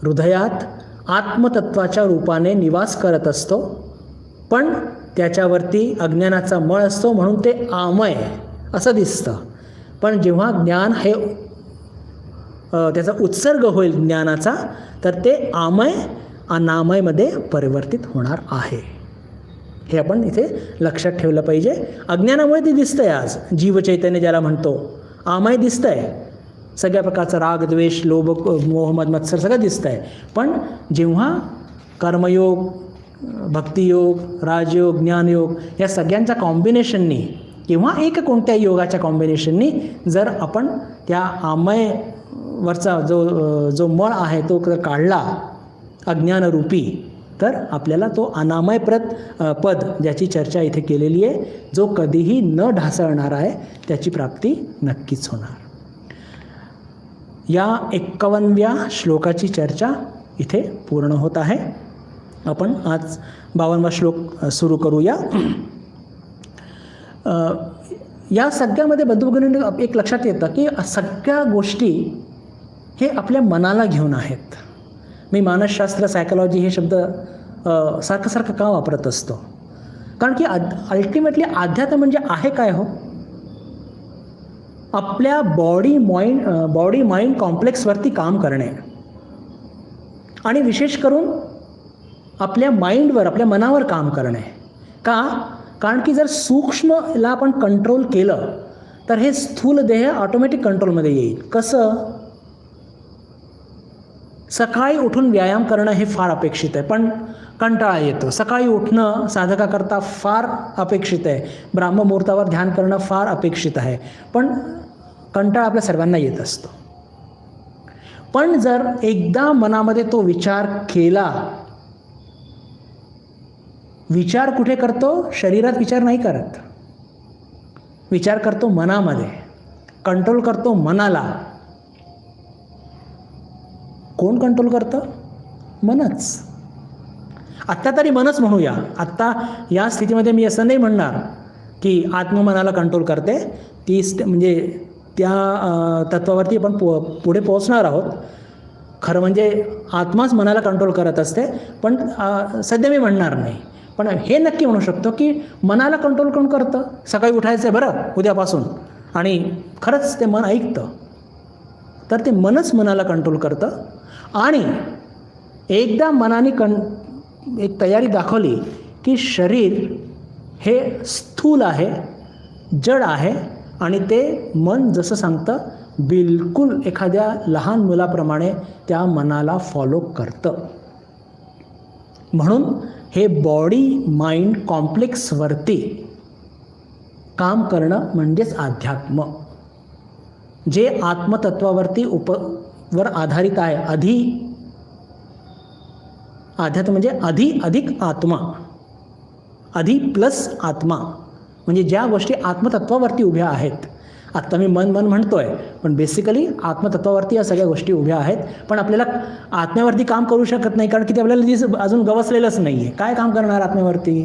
हृदयात आत्मतत्वाच्या रूपाने निवास करत असतो. पण त्याच्यावरती अज्ञानाचा मळ असतो, म्हणून ते आमय असं दिसतं. पण जेव्हा ज्ञान हे त्याचा उत्सर्ग होईल ज्ञानाचा, तर ते आमय अनामयमध्ये परिवर्तित होणार आहे. हे आपण इथे लक्षात ठेवलं पाहिजे. अज्ञानामुळे ते दिसतंय, आज जीवचैतन्य ज्याला म्हणतो, आमय दिसतंय, सगळ्या प्रकारचा राग, द्वेष, लोभ, मोह, मद, मत्सर सगळं दिसतंय. पण जेव्हा कर्मयोग, भक्तियोग, राजयोग, ज्ञानयोग या सगळ्यांच्या कॉम्बिनेशननी किंवा एक कोणत्याही योगाच्या कॉम्बिनेशननी जर आपण त्या आमयवरचा जो मळ आहे तो जर काढला अज्ञानरूपी, तर आपल्याला तो अनामय पद ज्याची चर्चा इथे केलेली आहे, जो कधीही न ढासळणार आहे, त्याची प्राप्ती नक्कीच होणार. या 51व्या श्लोकाची चर्चा इथे पूर्ण होत आहे. आपण आज 52वा श्लोक सुरू करूया. या सगळ्यामध्ये बंधुभगिनींनो एक लक्षात येतं की सगळ्या गोष्टी हे आपल्या मनाला घेऊन आहेत. मी मानसशास्त्र, सायकोलॉजी हे शब्द सारखं का वापरत असतो? कारण की अल्टिमेटली अध्यात्म म्हणजे आहे काय हो? आपल्या बॉडी माइंड कॉम्प्लेक्सवरती काम करणे, आणि विशेष करून आपल्या माइंडवर, आपल्या मनावर काम करणे. का? कारण की जर सूक्ष्मला आपण कंट्रोल केलं तर हे स्थूल देह ऑटोमॅटिक कंट्रोलमध्ये येईल. कसं? सकाळी उठून व्यायाम करणं हे फार अपेक्षित आहे, पण कंटाळा येतो. सकाळी उठणं साधकाकरता फार अपेक्षित आहे, ब्राह्ममुहूर्तावर ध्यान करणं फार अपेक्षित आहे, पण कंटाळा आपल्या सर्वांना येत असतो. पण जर एकदा मनामध्ये तो विचार केला, विचार कुठे करतो? शरीरात विचार नाही करत, विचार करतो मनामध्ये, कंट्रोल करतो मनाला. कोण कंट्रोल करतं? मनच. आत्ता तरी मनच म्हणूया. आत्ता या स्थितीमध्ये मी असं नाही म्हणणार की आत्ममनाला कंट्रोल करते, ती म्हणजे त्या तत्वावरती आपण पुढे पोहोचणार आहोत. खरं म्हणजे आत्माच मनाला कंट्रोल करत असते, पण सध्या मी म्हणणार नाही. पण हे नक्की म्हणू शकतो की मनाला कंट्रोल कोण करतं? सकाळी उठायचं आहे बरं उद्यापासून, आणि खरंच ते मन ऐकतं, तर ते मनच मनाला कंट्रोल करतं. आणि एकदा मनाने एक तयारी दाखवली की शरीर हे स्थूल आहे, जड आहे, आणि ते मन जसं सांगतं बिलकुल एखाद्या लहान मुलाप्रमाणे त्या मनाला फॉलो करतं. म्हणून हे बॉडी माइंड कॉम्प्लेक्सवरती काम करणं म्हणजेच अध्यात्म, जे आत्मतत्वावरती वर आधारित आहे. अध्यात्म म्हणजे अधिक आत्मा, अधि प्लस आत्मा, म्हणजे ज्या गोष्टी आत्मतत्वावरती उभ्या आहेत. आत्ता मी मन म्हणतोय, पण बेसिकली आत्मतत्वावरती या सगळ्या गोष्टी उभ्या आहेत. पण आपल्याला आत्म्यावरती काम करू शकत नाही, कारण की ते आपल्याला अजून गवसलेलंच नाही आहे. काय काम करणार आत्म्यावरती?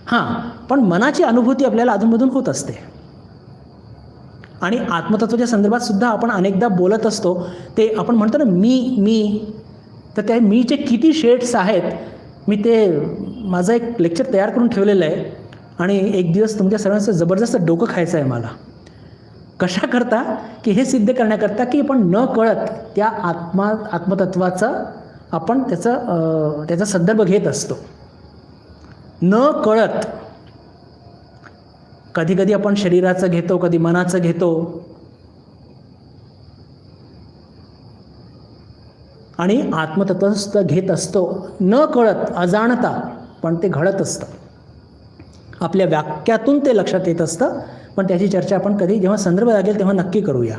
हां, पण मनाची अनुभूती आपल्याला अधूनमधून होत असते. आणि आत्मतत्वाच्या संदर्भात सुद्धा आपण अनेकदा बोलत असतो. ते आपण म्हणतो ना मी, तर त्या मीचे किती शेड्स आहेत. मी ते माझं एक लेक्चर तयार करून ठेवलेलं आहे, आणि एक दिवस तुमच्या सर्वांचं जबरदस्त डोकं खायचं आहे मला. कशा करता? की हे सिद्ध करण्याकरता की आपण न कळत त्या आत्मतत्वाचं आपण त्याचा संदर्भ घेत असतो, न कळत. कधी कधी आपण शरीराचं घेतो, कधी मनाचं घेतो, आणि आत्मतत्व घेत असतो न कळत, अजाणता, पण ते घडत असतं. आपल्या वाक्यातून ते लक्षात येत असतं, पण त्याची चर्चा आपण कधी जेव्हा संदर्भ लागेल तेव्हा नक्की करूया.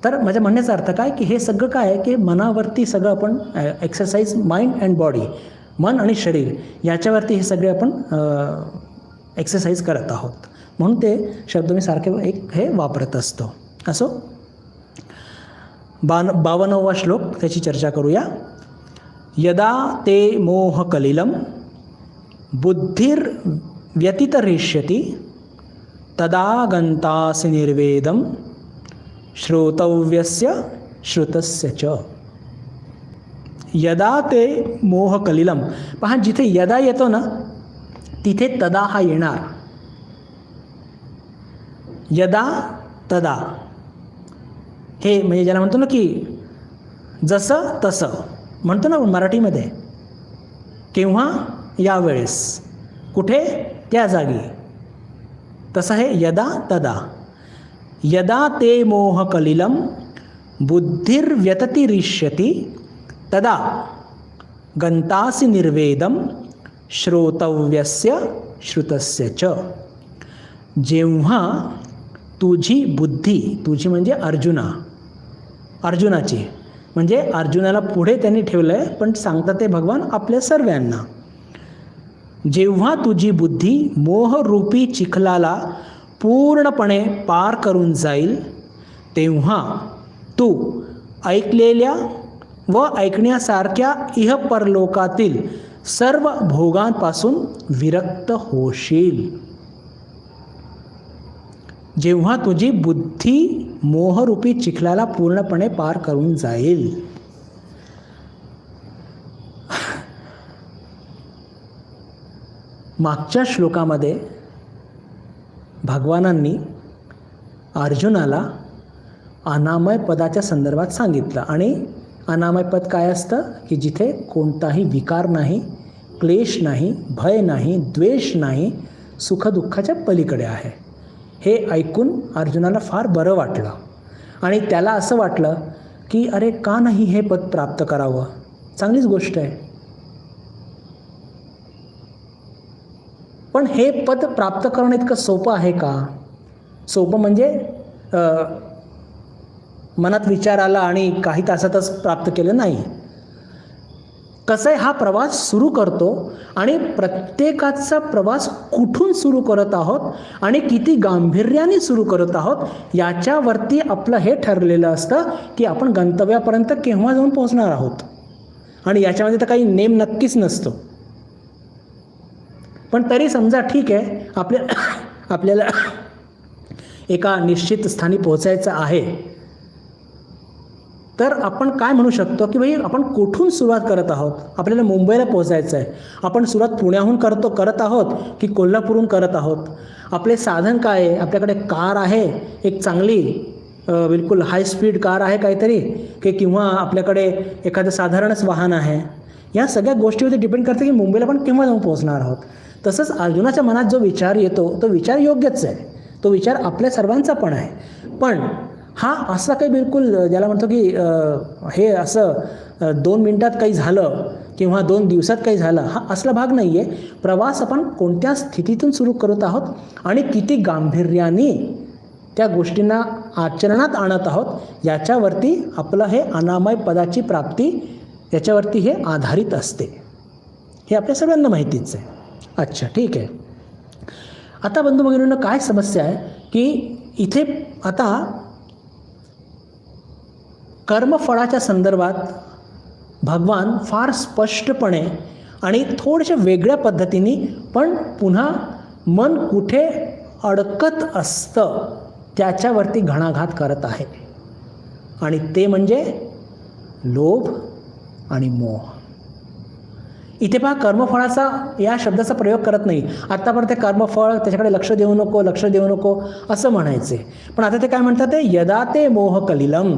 तर माझ्या म्हणण्याचा अर्थ काय की हे सगळं काय आहे की मनावरती सगळं आपण एक्सरसाइज, माइंड अँड बॉडी, मन आणि शरीर याच्यावरती हे सगळे आपण एक्सरसाइज करत आहोत. म्हणून ते शब्द मी सारखे हे वापरत असतो. असो, 52वा श्लोक, त्याची चर्चा करूया. यदा ते मोहकलिलं बुद्धिर्व्यतितरिष्यति तदा गंतासि निर्वेदं श्रोतव्यस्य श्रुतस्य च. यदा ते मोहकलिलं, पहा जिथे यदा येतो ना तिथे तदा हा येणार. यदा तदा हे म्हणजे ज्याला म्हणतो ना की जसं तसं म्हणतो ना मराठीमध्ये, केव्हा, यावेळेस, कुठे, त्या जागी, तसं हे यदा तदा. यदा ते मोहकलिलं बुद्धिर्व्यतिरिष्यति तदा गंतासि निर्वेदं श्रोतव्यस्य श्रुतस्य च. जेव्हा तुझी बुद्धी, तुझी म्हणजे अर्जुनाची, म्हणजे अर्जुनाला पुढे त्यांनी ठेवलं आहे, पण सांगतात ते भगवान आपल्या सर्वांना. जेव्हा तुझी बुद्धी मोहरूपी चिखलाला पूर्णपणे पार करून जाईल, तेव्हा तू ऐकलेल्या व ऐकण्यासारख्या इहपरलोकातील सर्व भोगांपासून विरक्त होशील. जेव्हा तुझी बुद्धी मोहरूपी चिखलाला पूर्णपणे पार करून जाईल. मागच्या श्लोकामध्ये भगवानांनी अर्जुनाला अनामय पदाच्या संदर्भात सांगितलं. आणि अनामय पद काय असतं की जिथे कोणताही विकार नाही, क्लेश नाही, भय नाही, द्वेष नाही, सुखदुःखाच्या पलीकडे आहे. हे ऐकून अर्जुनाला फार बरं वाटलं, आणि त्याला असं वाटलं की अरे का नाही हे पद प्राप्त करावं, चांगलीच गोष्ट आहे. पण हे पद प्राप्त करणं इतकं सोपं आहे का? सोपं म्हणजे मनात विचार आला आणि काही तासातच प्राप्त केलं नाही. कसं आहे, हा प्रवास सुरू करतो आणि प्रत्येकाचा प्रवास कुठून सुरू करत आहोत आणि किती गांभीर्याने सुरू करत आहोत याच्यावरती आपलं हे ठरलेलं असतं की आपण गंतव्यापर्यंत केव्हा जाऊन पोहोचणार आहोत. आणि याच्यामध्ये तर काही नेम नक्कीच नसतो. पण तरी समजा ठीक आहे, आपल्याला एका निश्चित स्थानी पोहोचायचं आहे, तर आपण काय म्हणू शकतो की भाई आपण कुठून सुरुवात करत आहोत. आपल्याला मुंबईला पोहोचायचं आहे, आपण सुरुवात पुण्याहून करत आहोत की कोल्हापूरहून करत आहोत. आपले साधन काय आहे? आपल्याकडे कार आहे एक चांगली, बिलकुल हाय स्पीड कार आहे काहीतरी, की किंवा आपल्याकडे एखादं साधारणच वाहन आहे. या सगळ्या गोष्टीवरती डिपेंड करते की मुंबईला आपण केव्हा जाऊन पोहोचणार आहोत. तसंच अर्जुनाच्या मनात जो विचार येतो तो विचार योग्यच आहे, तो विचार आपल्या सर्वांचा पण आहे. पण हा असा काही बिलकुल ज्याला म्हणतो की हे असं 2 मिनिटात काही झालं किंवा 2 दिवसात काही झालं, हा असला भाग नाही आहे. प्रवास आपण कोणत्या स्थितीतून सुरू करत आहोत आणि किती गांभीर्याने त्या गोष्टींना आचरणात आणत आहोत याच्यावरती आपलं हे अनामय पदाची प्राप्ती याच्यावरती हे आधारित असते. हे आपल्या सगळ्यांना माहितीच आहे. अच्छा, ठीक आहे. आता बंधू भगिनींनो, काय समस्या आहे की इथे आता कर्मफळाच्या संदर्भात भगवान फार स्पष्टपणे आणि थोड्याशा वेगळ्या पद्धतीने पण पुन्हा मन कुठे अडकत असतं त्याच्यावरती घणाघात करत आहे. आणि ते म्हणजे लोभ आणि मोह. इथे पहा, कर्मफळाचा या शब्दाचा प्रयोग करत नाही. आत्तापर्यंत ते कर्मफळ त्याच्याकडे लक्ष देऊ नको असं म्हणायचे. पण आता ते काय म्हणतात, ते यदा ते मोह कलिलम.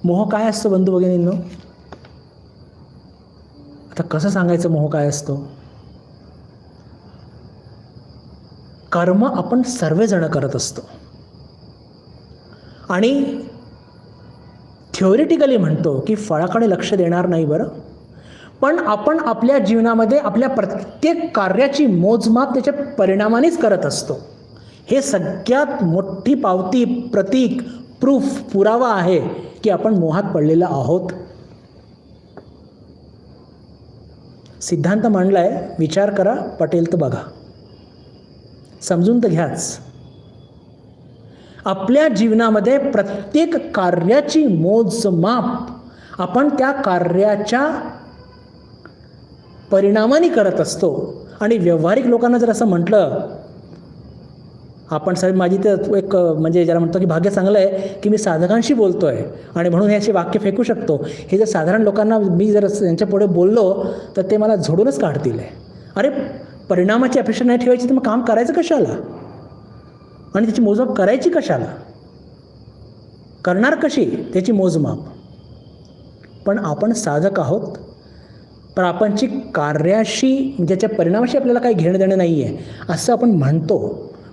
मोह काय असतो बंधू भगिनींनो? आता कसं सांगायचं मोह काय असतो? कर्म आपण सर्वजण करत असतो आणि थिओरिटिकली म्हणतो की फळाकडे लक्ष देणार नाही बरं, पण आपण आपल्या जीवनामध्ये आपल्या प्रत्येक कार्याची मोजमाप त्याच्या परिणामानेच करत असतो. हे सगळ्यात मोठी पावती, प्रतीक, प्रूफ, पुरावा आहे की आपण मोहात पडलेलो आहोत. सिद्धांत मांडलाय, विचार करा, पटेल तर बघा, समजून तर घ्याच. आपल्या जीवनामध्ये प्रत्येक कार्याची मोजमाप आपण त्या कार्याच्या परिणामाने करत असतो. आणि व्यावहारिक लोकांना जर असं म्हटलं, आपण साहेब, माझी तर एक म्हणजे ज्याला म्हणतो की भाग्य चांगलं आहे की मी साधकांशी बोलतो आहे आणि म्हणून हे असे वाक्य फेकू शकतो. हे जर साधारण लोकांना मी जर यांच्या पुढे बोललो तर ते मला झोडूनच काढतील. अरे, परिणामाची अपेक्षा नाही ठेवायची तर मग काम करायचं कशाला आणि त्याची मोजमाप करायची कशाला? करणार कशी त्याची मोजमाप? पण आपण साधक आहोत, प्रापंचिक कार्याशी ज्याच्या परिणामाशी आपल्याला काही घेणं देणं नाही आहे असं आपण म्हणतो.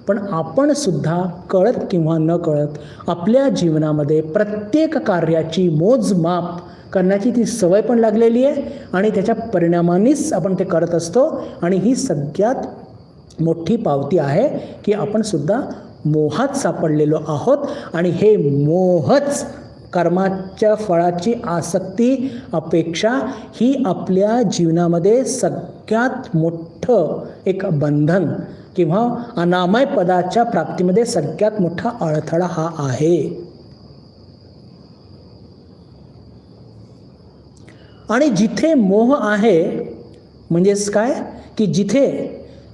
पण आपण सुद्धा कळत किंवा न कळत आपल्या जीवनामध्ये प्रत्येक कार्याची मोजमाप करण्याची ती सवय पण लागलेली आहे आणि त्याच्या परिणामानेच आपण ते करत असतो. आणि ही सगळ्यात मोठी पावती आहे की आपण सुद्धा मोहात सापडलेलो आहोत. आणि हे मोहच, कर्माच्या फळाची आसक्ती, अपेक्षा ही आपल्या जीवनामध्ये सगळ्यात मोठं एक बंधन किंवा अनामय पदाच्या प्राप्तीमध्ये सगळ्यात मोठा अडथळा हा आहे. आणि जिथे मोह आहे म्हणजेच काय की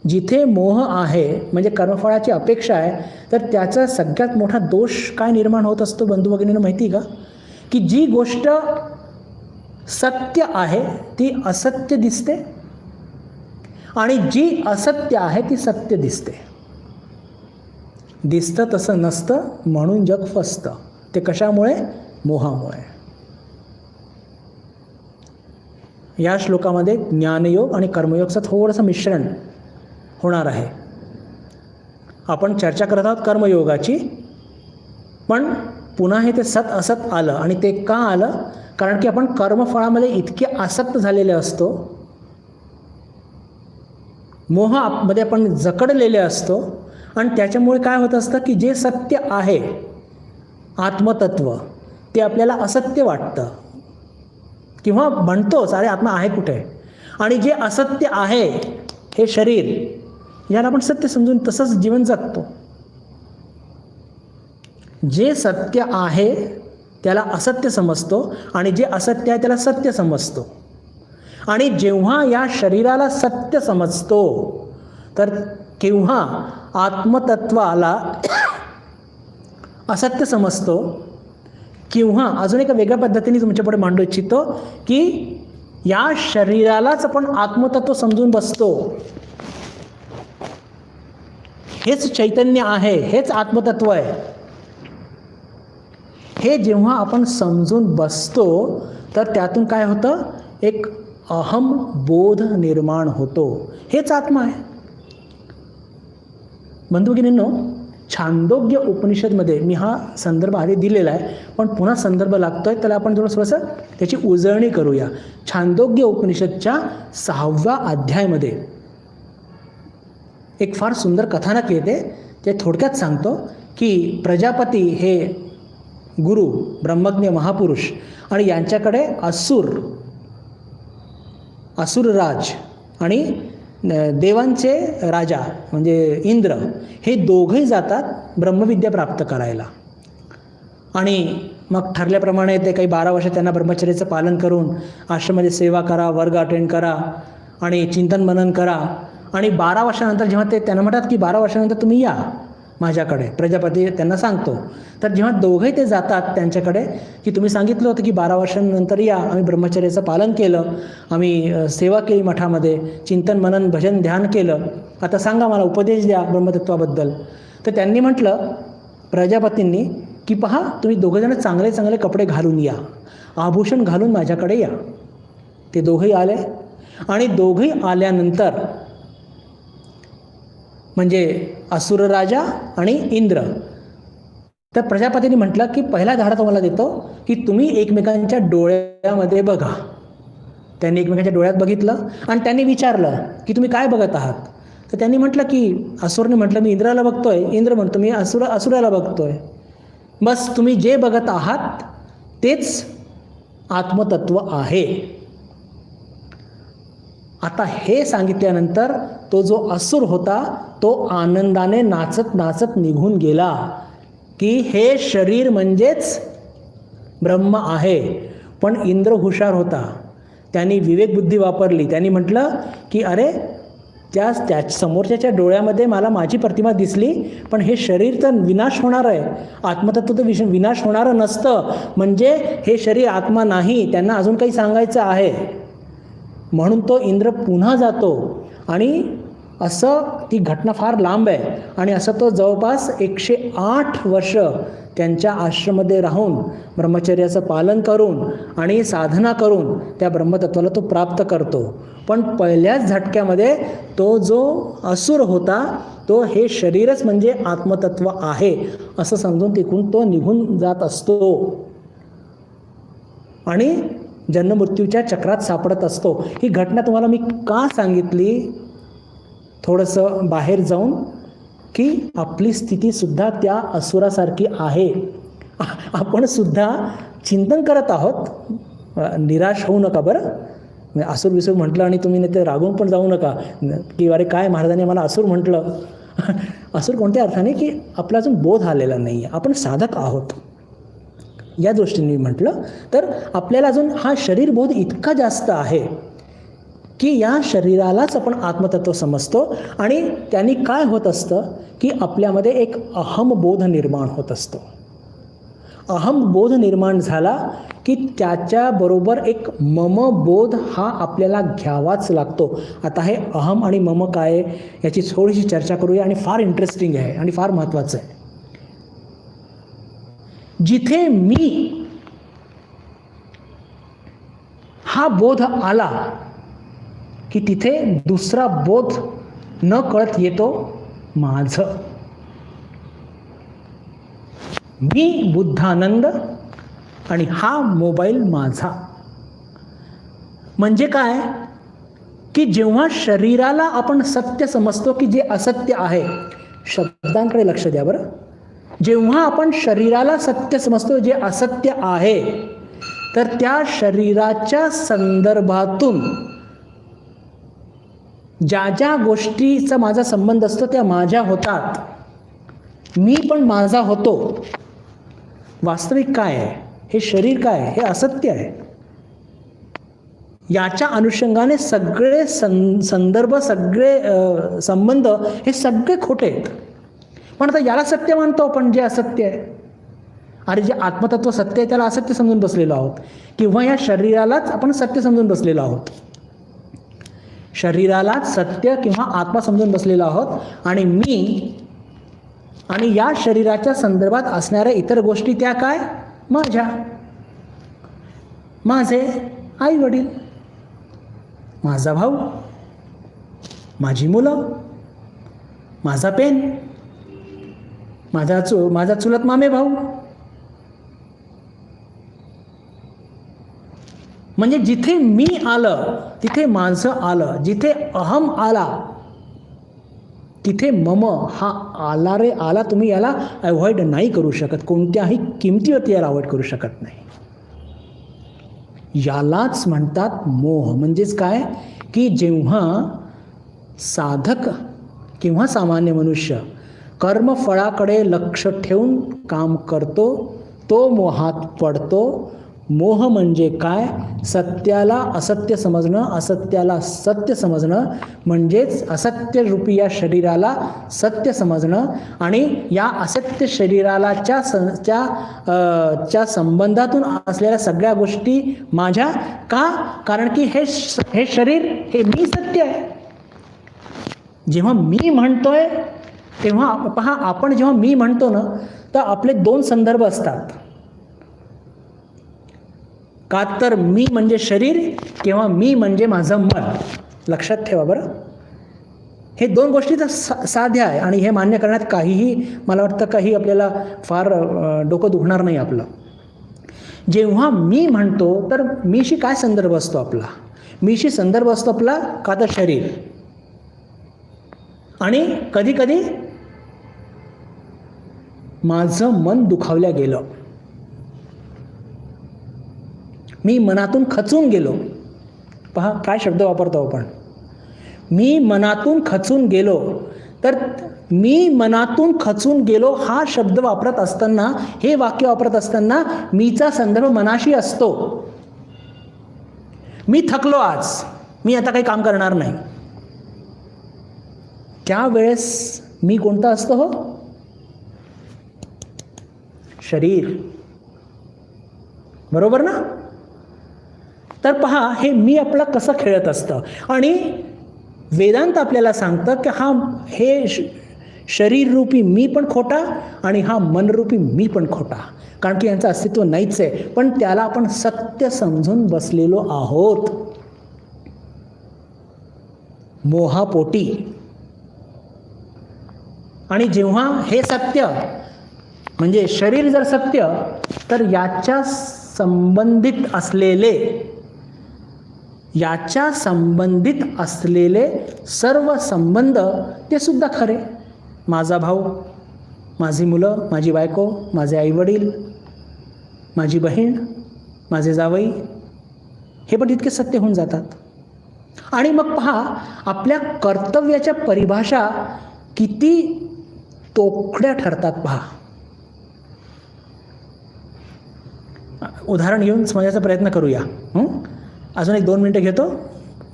जिथे मोह आहे म्हणजे कर्मफळाची अपेक्षा आहे, तर त्याचा सगळ्यात मोठा दोष काय निर्माण होत असतो बंधू भगिनींना माहिती का? की जी गोष्ट सत्य आहे ती असत्य दिसते आणि जी असत्य आहे ती सत्य दिसते. दिसतं तसं नसतं म्हणून जग फसतं. ते कशामुळे? मोहामुळे. या श्लोकामध्ये ज्ञानयोग आणि कर्मयोगचं थोडंसं मिश्रण होणार आहे. आपण चर्चा करत आहोत कर्मयोगाची, पण पुन्हा हे ते सत असत आलं. आणि ते का आलं? कारण की आपण कर्मफळामध्ये इतके आसक्त झालेले असतो, मोहामध्ये आपण जकडलेले असतो आणि त्याच्यामुळे काय होत असतं की जे सत्य आहे आत्मतत्व ते आपल्याला असत्य वाटतं किंवा म्हणतोच अरे आत्मा आहे कुठे, आणि जे असत्य आहे हे शरीर याला आपण सत्य समजून तसंच जीवन जगतो. जे सत्य आहे त्याला असत्य समजतो आणि जे असत्य आहे त्याला सत्य समजतो. आणि जेव्हा या शरीराला सत्य समजतो तर केव्हा आत्मतत्वाला असत्य समजतो, किंवा अजून एका वेगळ्या पद्धतीने तुमच्यापुढे मांडू इच्छितो की या शरीरालाच आपण आत्मतत्व समजून बसतो. हेच चैतन्य आहे, हेच आत्मतत्व आहे. हे जेव्हा आपण समजून बसतो तर त्यातून काय होतं, एक अहम बोध निर्माण होतो. हेच आत्मा आहे. बंधुभगिनींनो, छांदोग्य उपनिषदमध्ये मी हा संदर्भ आधी दिलेला आहे, पण पुन्हा संदर्भ लागतोय, त्याला आपण थोडंसं त्याची उजळणी करूया. छांदोग्य उपनिषदच्या 6व्या अध्यायामध्ये एक फार सुंदर कथानक येते. ते थोडक्यात सांगतो की प्रजापती हे गुरु ब्रह्मज्ञ महापुरुष आणि यांच्याकडे असुरराज आणि देवांचे राजा म्हणजे इंद्र हे दोघंही जातात ब्रह्मविद्या प्राप्त करायला. आणि मग ठरल्याप्रमाणे ते काही 12 वर्ष त्यांना ब्रह्मचर्याचं पालन करून आश्रमामध्ये सेवा करा, वर्ग अटेंड करा आणि चिंतन मनन करा. आणि 12 वर्षानंतर जेव्हा ते त्यांना म्हणतात की 12 वर्षानंतर तुम्ही या माझ्याकडे, प्रजापती त्यांना सांगतो. तर जेव्हा दोघंही ते जातात त्यांच्याकडे की तुम्ही सांगितलं होतं की 12 वर्षांनंतर या, आम्ही ब्रह्मचर्याचं पालन केलं, आम्ही सेवा केली मठामध्ये, चिंतन मनन भजन ध्यान केलं, आता सांगा मला उपदेश द्या ब्रह्मतत्वाबद्दल. तर त्यांनी म्हटलं प्रजापतींनी की पहा, तुम्ही दोघंजण चांगले चांगले कपडे घालून या, आभूषण घालून माझ्याकडे या. ते दोघंही आले आणि दोघंही आल्यानंतर म्हणजे असुर राजा आणि इंद्र, तर प्रजापतींनी म्हटलं की पहिला धाडा तुम्हाला देतो की तुम्ही एकमेकांच्या डोळ्यामध्ये बघा. त्यांनी एकमेकांच्या डोळ्यात बघितलं आणि त्यांनी विचारलं की तुम्ही काय बघत आहात. तर त्यांनी म्हटलं की असुरने म्हटलं मी इंद्राला बघतोय. इंद्र म्हणतो मी असुराला बघतोय. बस तुम्ही जे बघत आहात तेच आत्मतत्व आहे. आता हे सांगितल्यानंतर तो जो असुर होता तो आनंदाने नाचत नाचत निघून गेला की हे शरीर म्हणजेच ब्रह्म आहे. पण इंद्र हुशार होता, त्यांनी विवेकबुद्धी वापरली. त्यांनी म्हटलं की अरे त्या समोरच्याच्या डोळ्यामध्ये मला माझी प्रतिमा दिसली, पण हे शरीर तर विनाश होणार आहे, आत्मतत्व तर विनाश होणारं नसतं, म्हणजे हे शरीर आत्मा नाही. त्यांना अजून काही सांगायचं आहे. म्हणून तो इंद्र पुन्हा जातो आणि असं ती घटना फार लांब आहे आणि असं तो जवळपास 108 वर्ष त्यांच्या आश्रममध्ये राहून ब्रह्मचर्याचं पालन करून आणि साधना करून त्या ब्रह्मतत्वाला तो प्राप्त करतो. पण पहिल्याच झटक्यामध्ये तो जो असुर होता तो हे शरीरच म्हणजे आत्मतत्व आहे असं समजून तिकडून तो निघून जात असतो आणि जन्ममृत्यूच्या चक्रात सापडत असतो. ही घटना तुम्हाला मी का सांगितली, थोडंसं बाहेर जाऊन, की आपली स्थितीसुद्धा त्या असुरासारखी आहे. आपण सुद्धा चिंतन करत आहोत. निराश होऊ नका बरं. असुर विसुर म्हटलं आणि तुम्ही नाही ते रागून पण जाऊ नका की अरे काय महाराजांनी मला असुर म्हटलं. असुर कोणत्या अर्थाने की आपला अजून बोध आलेला नाही आहे, आपण साधक आहोत या दृष्टीने म्हटलं. तर आपल्याला अजून हा शरीरबोध इतका जास्त आहे की या शरीरालाच आपण आत्मतत्व समजतो आणि त्यांनी काय होत असतं की आपल्यामध्ये एक अहमबोध निर्माण होत असतो. अहमबोध निर्माण झाला की त्याच्याबरोबर एक ममबोध हा आपल्याला घ्यावाच लागतो. आता हे अहम आणि मम काय याची थोडीशी चर्चा करूया आणि फार इंटरेस्टिंग आहे आणि फार महत्त्वाचं आहे. जिथे मी हा बोध आला की तिथे दुसरा बोध न कळत येतो माझं. मी बुद्धानंद आणि हा मोबाईल माझा. म्हणजे काय, की जेव्हा शरीराला आपण सत्य समजतो की जे असत्य आहे, शब्दांकडे लक्ष द्या बरं, जेव्हा आपण शरीराला सत्य समजतो जे असत्य आहे, तर त्या शरीराच्या संदर्भातून ज्या ज्या गोष्टीचा माझा संबंध असतो त्या माझ्या होतात, मी पण माझा होतो. वास्तविक काय आहे? हे शरीर काय आहे? हे असत्य आहे. याच्या अनुषंगाने सगळे संदर्भ, सगळे संबंध हे सगळे खोटे आहेत. पण आता याला सत्य मानतो आपण जे असत्य आहे. अरे जे आत्मतत्व सत्य आहे त्याला असत्य समजून बसलेलो आहोत, किंवा या शरीरालाच आपण सत्य समजून बसलेलो आहोत. शरीरालाच सत्य किंवा आत्मा समजून बसलेलो आहोत, आणि मी आणि या शरीराच्या संदर्भात असणाऱ्या इतर गोष्टी त्या काय? माझ्या, माझे आई वडील, माझा भाऊ, माझी मुलं, माझा पेन, माझा चुलत मामे भाऊ. म्हणजे जिथे मी आलं तिथे माझं आलं, जिथे अहम आला तिथे मम हा आला रे आला. तुम्ही याला अवॉइड नाही करू शकत, कोणत्याही किमतीवरती याला अवॉइड करू शकत नाही. यालाच म्हणतात मोह. म्हणजेच काय की जेव्हा साधक किंवा सामान्य मनुष्य कर्मफळाकडे लक्ष ठेवून काम करतो तो मोहात पडतो. मोह म्हणजे काय? सत्याला असत्य समजणं, असत्याला सत्य समजणं, म्हणजेच असत्य रूपी या शरीराला सत्य समजणं, आणि या असत्य शरीराला च्या संबंधातून असलेल्या सगळ्या गोष्टी माझ्या. का? कारण की हे शरीर हे मी सत्य आहे. जेव्हा मी म्हणतोय तेव्हा पहा, आपण जेव्हा मी म्हणतो ना, तर आपले दोन संदर्भ असतात. का तर मी म्हणजे शरीर किंवा मी म्हणजे माझं मन. लक्षात ठेवा बरं, हे दोन गोष्टी तर साध्या आहे, आणि हे मान्य करण्यात काहीही मला वाटतं काही आपल्याला फार डोकं दुखणार नाही आपलं. जेव्हा मी म्हणतो तर मीशी काय संदर्भ असतो आपला? मीशी संदर्भ असतो आपला का तर शरीर. आणि कधी कधी माझं मन दुखावल्या गेलं, मी मनातून खचून गेलो. पहा काय शब्द वापरतो आपण, मी मनातून खचून गेलो. तर मी मनातून खचून गेलो हा शब्द वापरत असताना, हे वाक्य वापरत असताना मीचा संदर्भ मनाशी असतो. मी थकलो आज, मी आता काही काम करणार नाही. त्यावेळेस मी कोणता असतो? हो, शरीर. बरोबर ना? तर पहा, हे मी आपला कसं खेळत असतं. आणि वेदांत आपल्याला सांगतं की हे शरीररूपी मी पण खोटा आणि हा मनरूपी मी पण खोटा, कारण की यांचं अस्तित्व नाहीच आहे. पण त्याला आपण सत्य समजून बसलेलो आहोत मोहापोटी. आणि जेव्हा हे सत्य म्हणजे शरीर जर सत्य, तर याच्या संबंधित असलेले सर्व संबंध ते सुद्धा खरे. माझा भाऊ, माझी मुलं, माझी बायको, माझे आईवडील, माझी बहीण, माझे जावई, हे पण तितके सत्य होऊन जातात. आणि मग पहा, आपल्या कर्तव्याच्या परिभाषा किती तोकड्या ठरतात पहा. उदाहरण घेऊन समजायचा प्रयत्न करूया. अजून 1-2 मिनटं घेतो,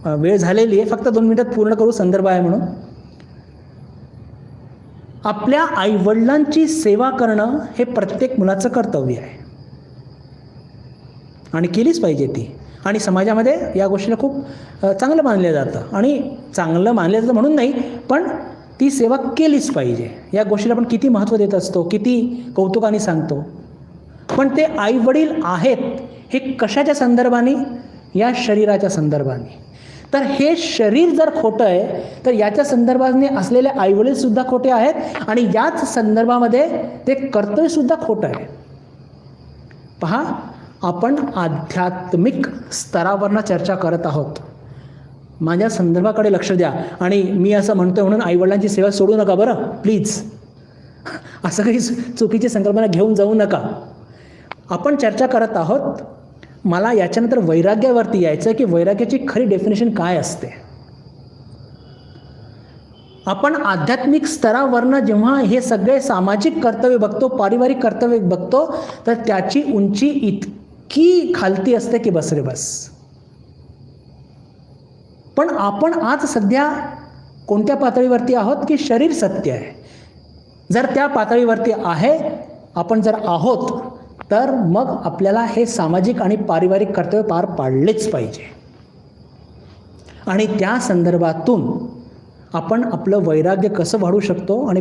वेळ झालेली आहे, फक्त 2 मिनिटात पूर्ण करू, संदर्भ आहे म्हणून. आपल्या आईवडिलांची सेवा करणं हे प्रत्येक मुलाचं कर्तव्य आहे, आणि केलीच पाहिजे ती. आणि समाजामध्ये या गोष्टीला खूप चांगलं मानलं जातं, आणि चांगलं मानलं जातं म्हणून नाही, पण ती सेवा केलीच पाहिजे. या गोष्टीला आपण किती महत्त्व देत असतो, किती कौतुकाने सांगतो. पण ते आईवडील आहेत हे कशाच्या संदर्भाने? या शरीराच्या संदर्भाने. तर हे शरीर जर खोटं आहे, तर याच्या संदर्भाने असलेले आईवडील सुद्धा खोटे आहेत, आणि याच संदर्भामध्ये ते कर्तव्य सुद्धा खोटं आहे. पहा, आपण आध्यात्मिक स्तरावरनं चर्चा करत आहोत. माझ्या संदर्भाकडे लक्ष द्या. आणि मी असं म्हणतोय म्हणून आईवडिलांची सेवा सोडू नका बरं, प्लीज. असं काही चुकीची संकल्पना घेऊन जाऊ नका. आपण चर्चा करत आहोत, मला याच्यानंतर वैराग्यावरती यायचं की वैराग्याची खरी डेफिनेशन काय असते. आपण आध्यात्मिक स्तरावरनं जेव्हा हे सगळे सामाजिक कर्तव्य बघतो, पारिवारिक कर्तव्य बघतो, तर त्याची उंची इतकी खालती असते की बस रे बस. पण आपण आज सध्या कोणत्या पातळीवरती आहोत की शरीर सत्य आहे. जर त्या पातळीवरती आहे आपण जर आहोत, तर मग आपल्याला हे सामाजिक आणि पारिवारिक कर्तव्य पार पाडलेच पाहिजे. आणि त्या संदर्भातून आपण आपलं वैराग्य कसं वाढवू शकतो आणि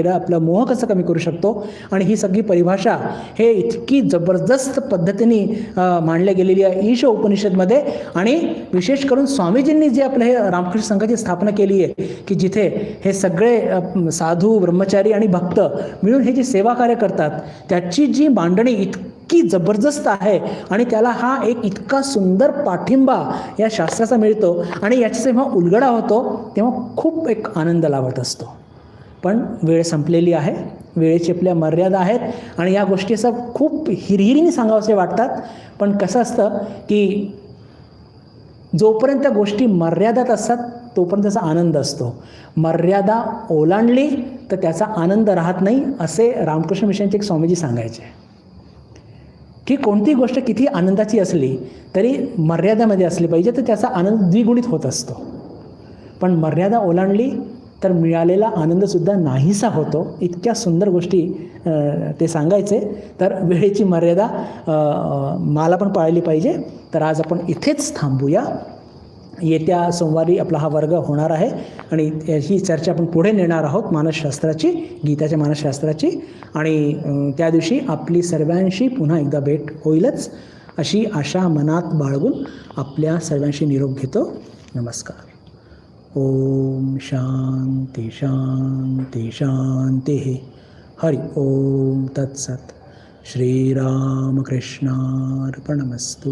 आपलं मोह कसं कमी करू शकतो. आणि ही सगळी परिभाषा हे इतकी जबरदस्त पद्धतीने मांडल्या गेलेली आहे ईश उपनिषदमध्ये. आणि विशेष करून स्वामीजींनी जे आपलं हे रामकृष्ण संघाची स्थापना केली आहे की जिथे हे सगळे साधू, ब्रह्मचारी आणि भक्त मिळून हे जी सेवा कार्य करतात, त्याची जी मांडणी इतकी जबरदस्त आहे आणि त्याला हा एक इतका सुंदर पाठिंबा या शास्त्राचा मिळतो. आणि याचा जेव्हा उलगडा होतो तेव्हा खूप एक आनंद लाभत असतो. पण वेळ संपलेली आहे, वेळेची आपल्या मर्यादा आहेत आणि या गोष्टी असं खूप हिरहिरीने सांगावसे वाटतात. पण कसं असतं की जोपर्यंत गोष्टी मर्यादात असतात तोपर्यंत त्याचा आनंद असतो. मर्यादा ओलांडली तर त्याचा आनंद राहत नाही, असे रामकृष्ण मिशनचे एक स्वामीजी सांगायचे की कोणती गोष्ट किती आनंदाची असली तरी मर्यादेमध्ये असली पाहिजे, तर त्याचा आनंद द्विगुणित होत असतो. पण मर्यादा ओलांडली तर मिळालेला आनंदसुद्धा नाहीसा होतो. इतक्या सुंदर गोष्टी ते सांगायचे. तर वेळेची मर्यादा मला पण पाळली पाहिजे. तर आज आपण इथेच थांबूया. येत्या सोमवारी आपला हा वर्ग होणार आहे आणि ही चर्चा आपण पुढे नेणार आहोत मानसशास्त्राची, गीताच्या मानसशास्त्राची. आणि त्या दिवशी आपली सर्वांशी पुन्हा एकदा भेट होईलच अशी आशा मनात बाळगून आपल्या सर्वांशी निरोप घेतो. नमस्कार. ओम शांती शांती शांती. हरि ओम तत्सत. श्रीरामकृष्णार्पणमस्तु.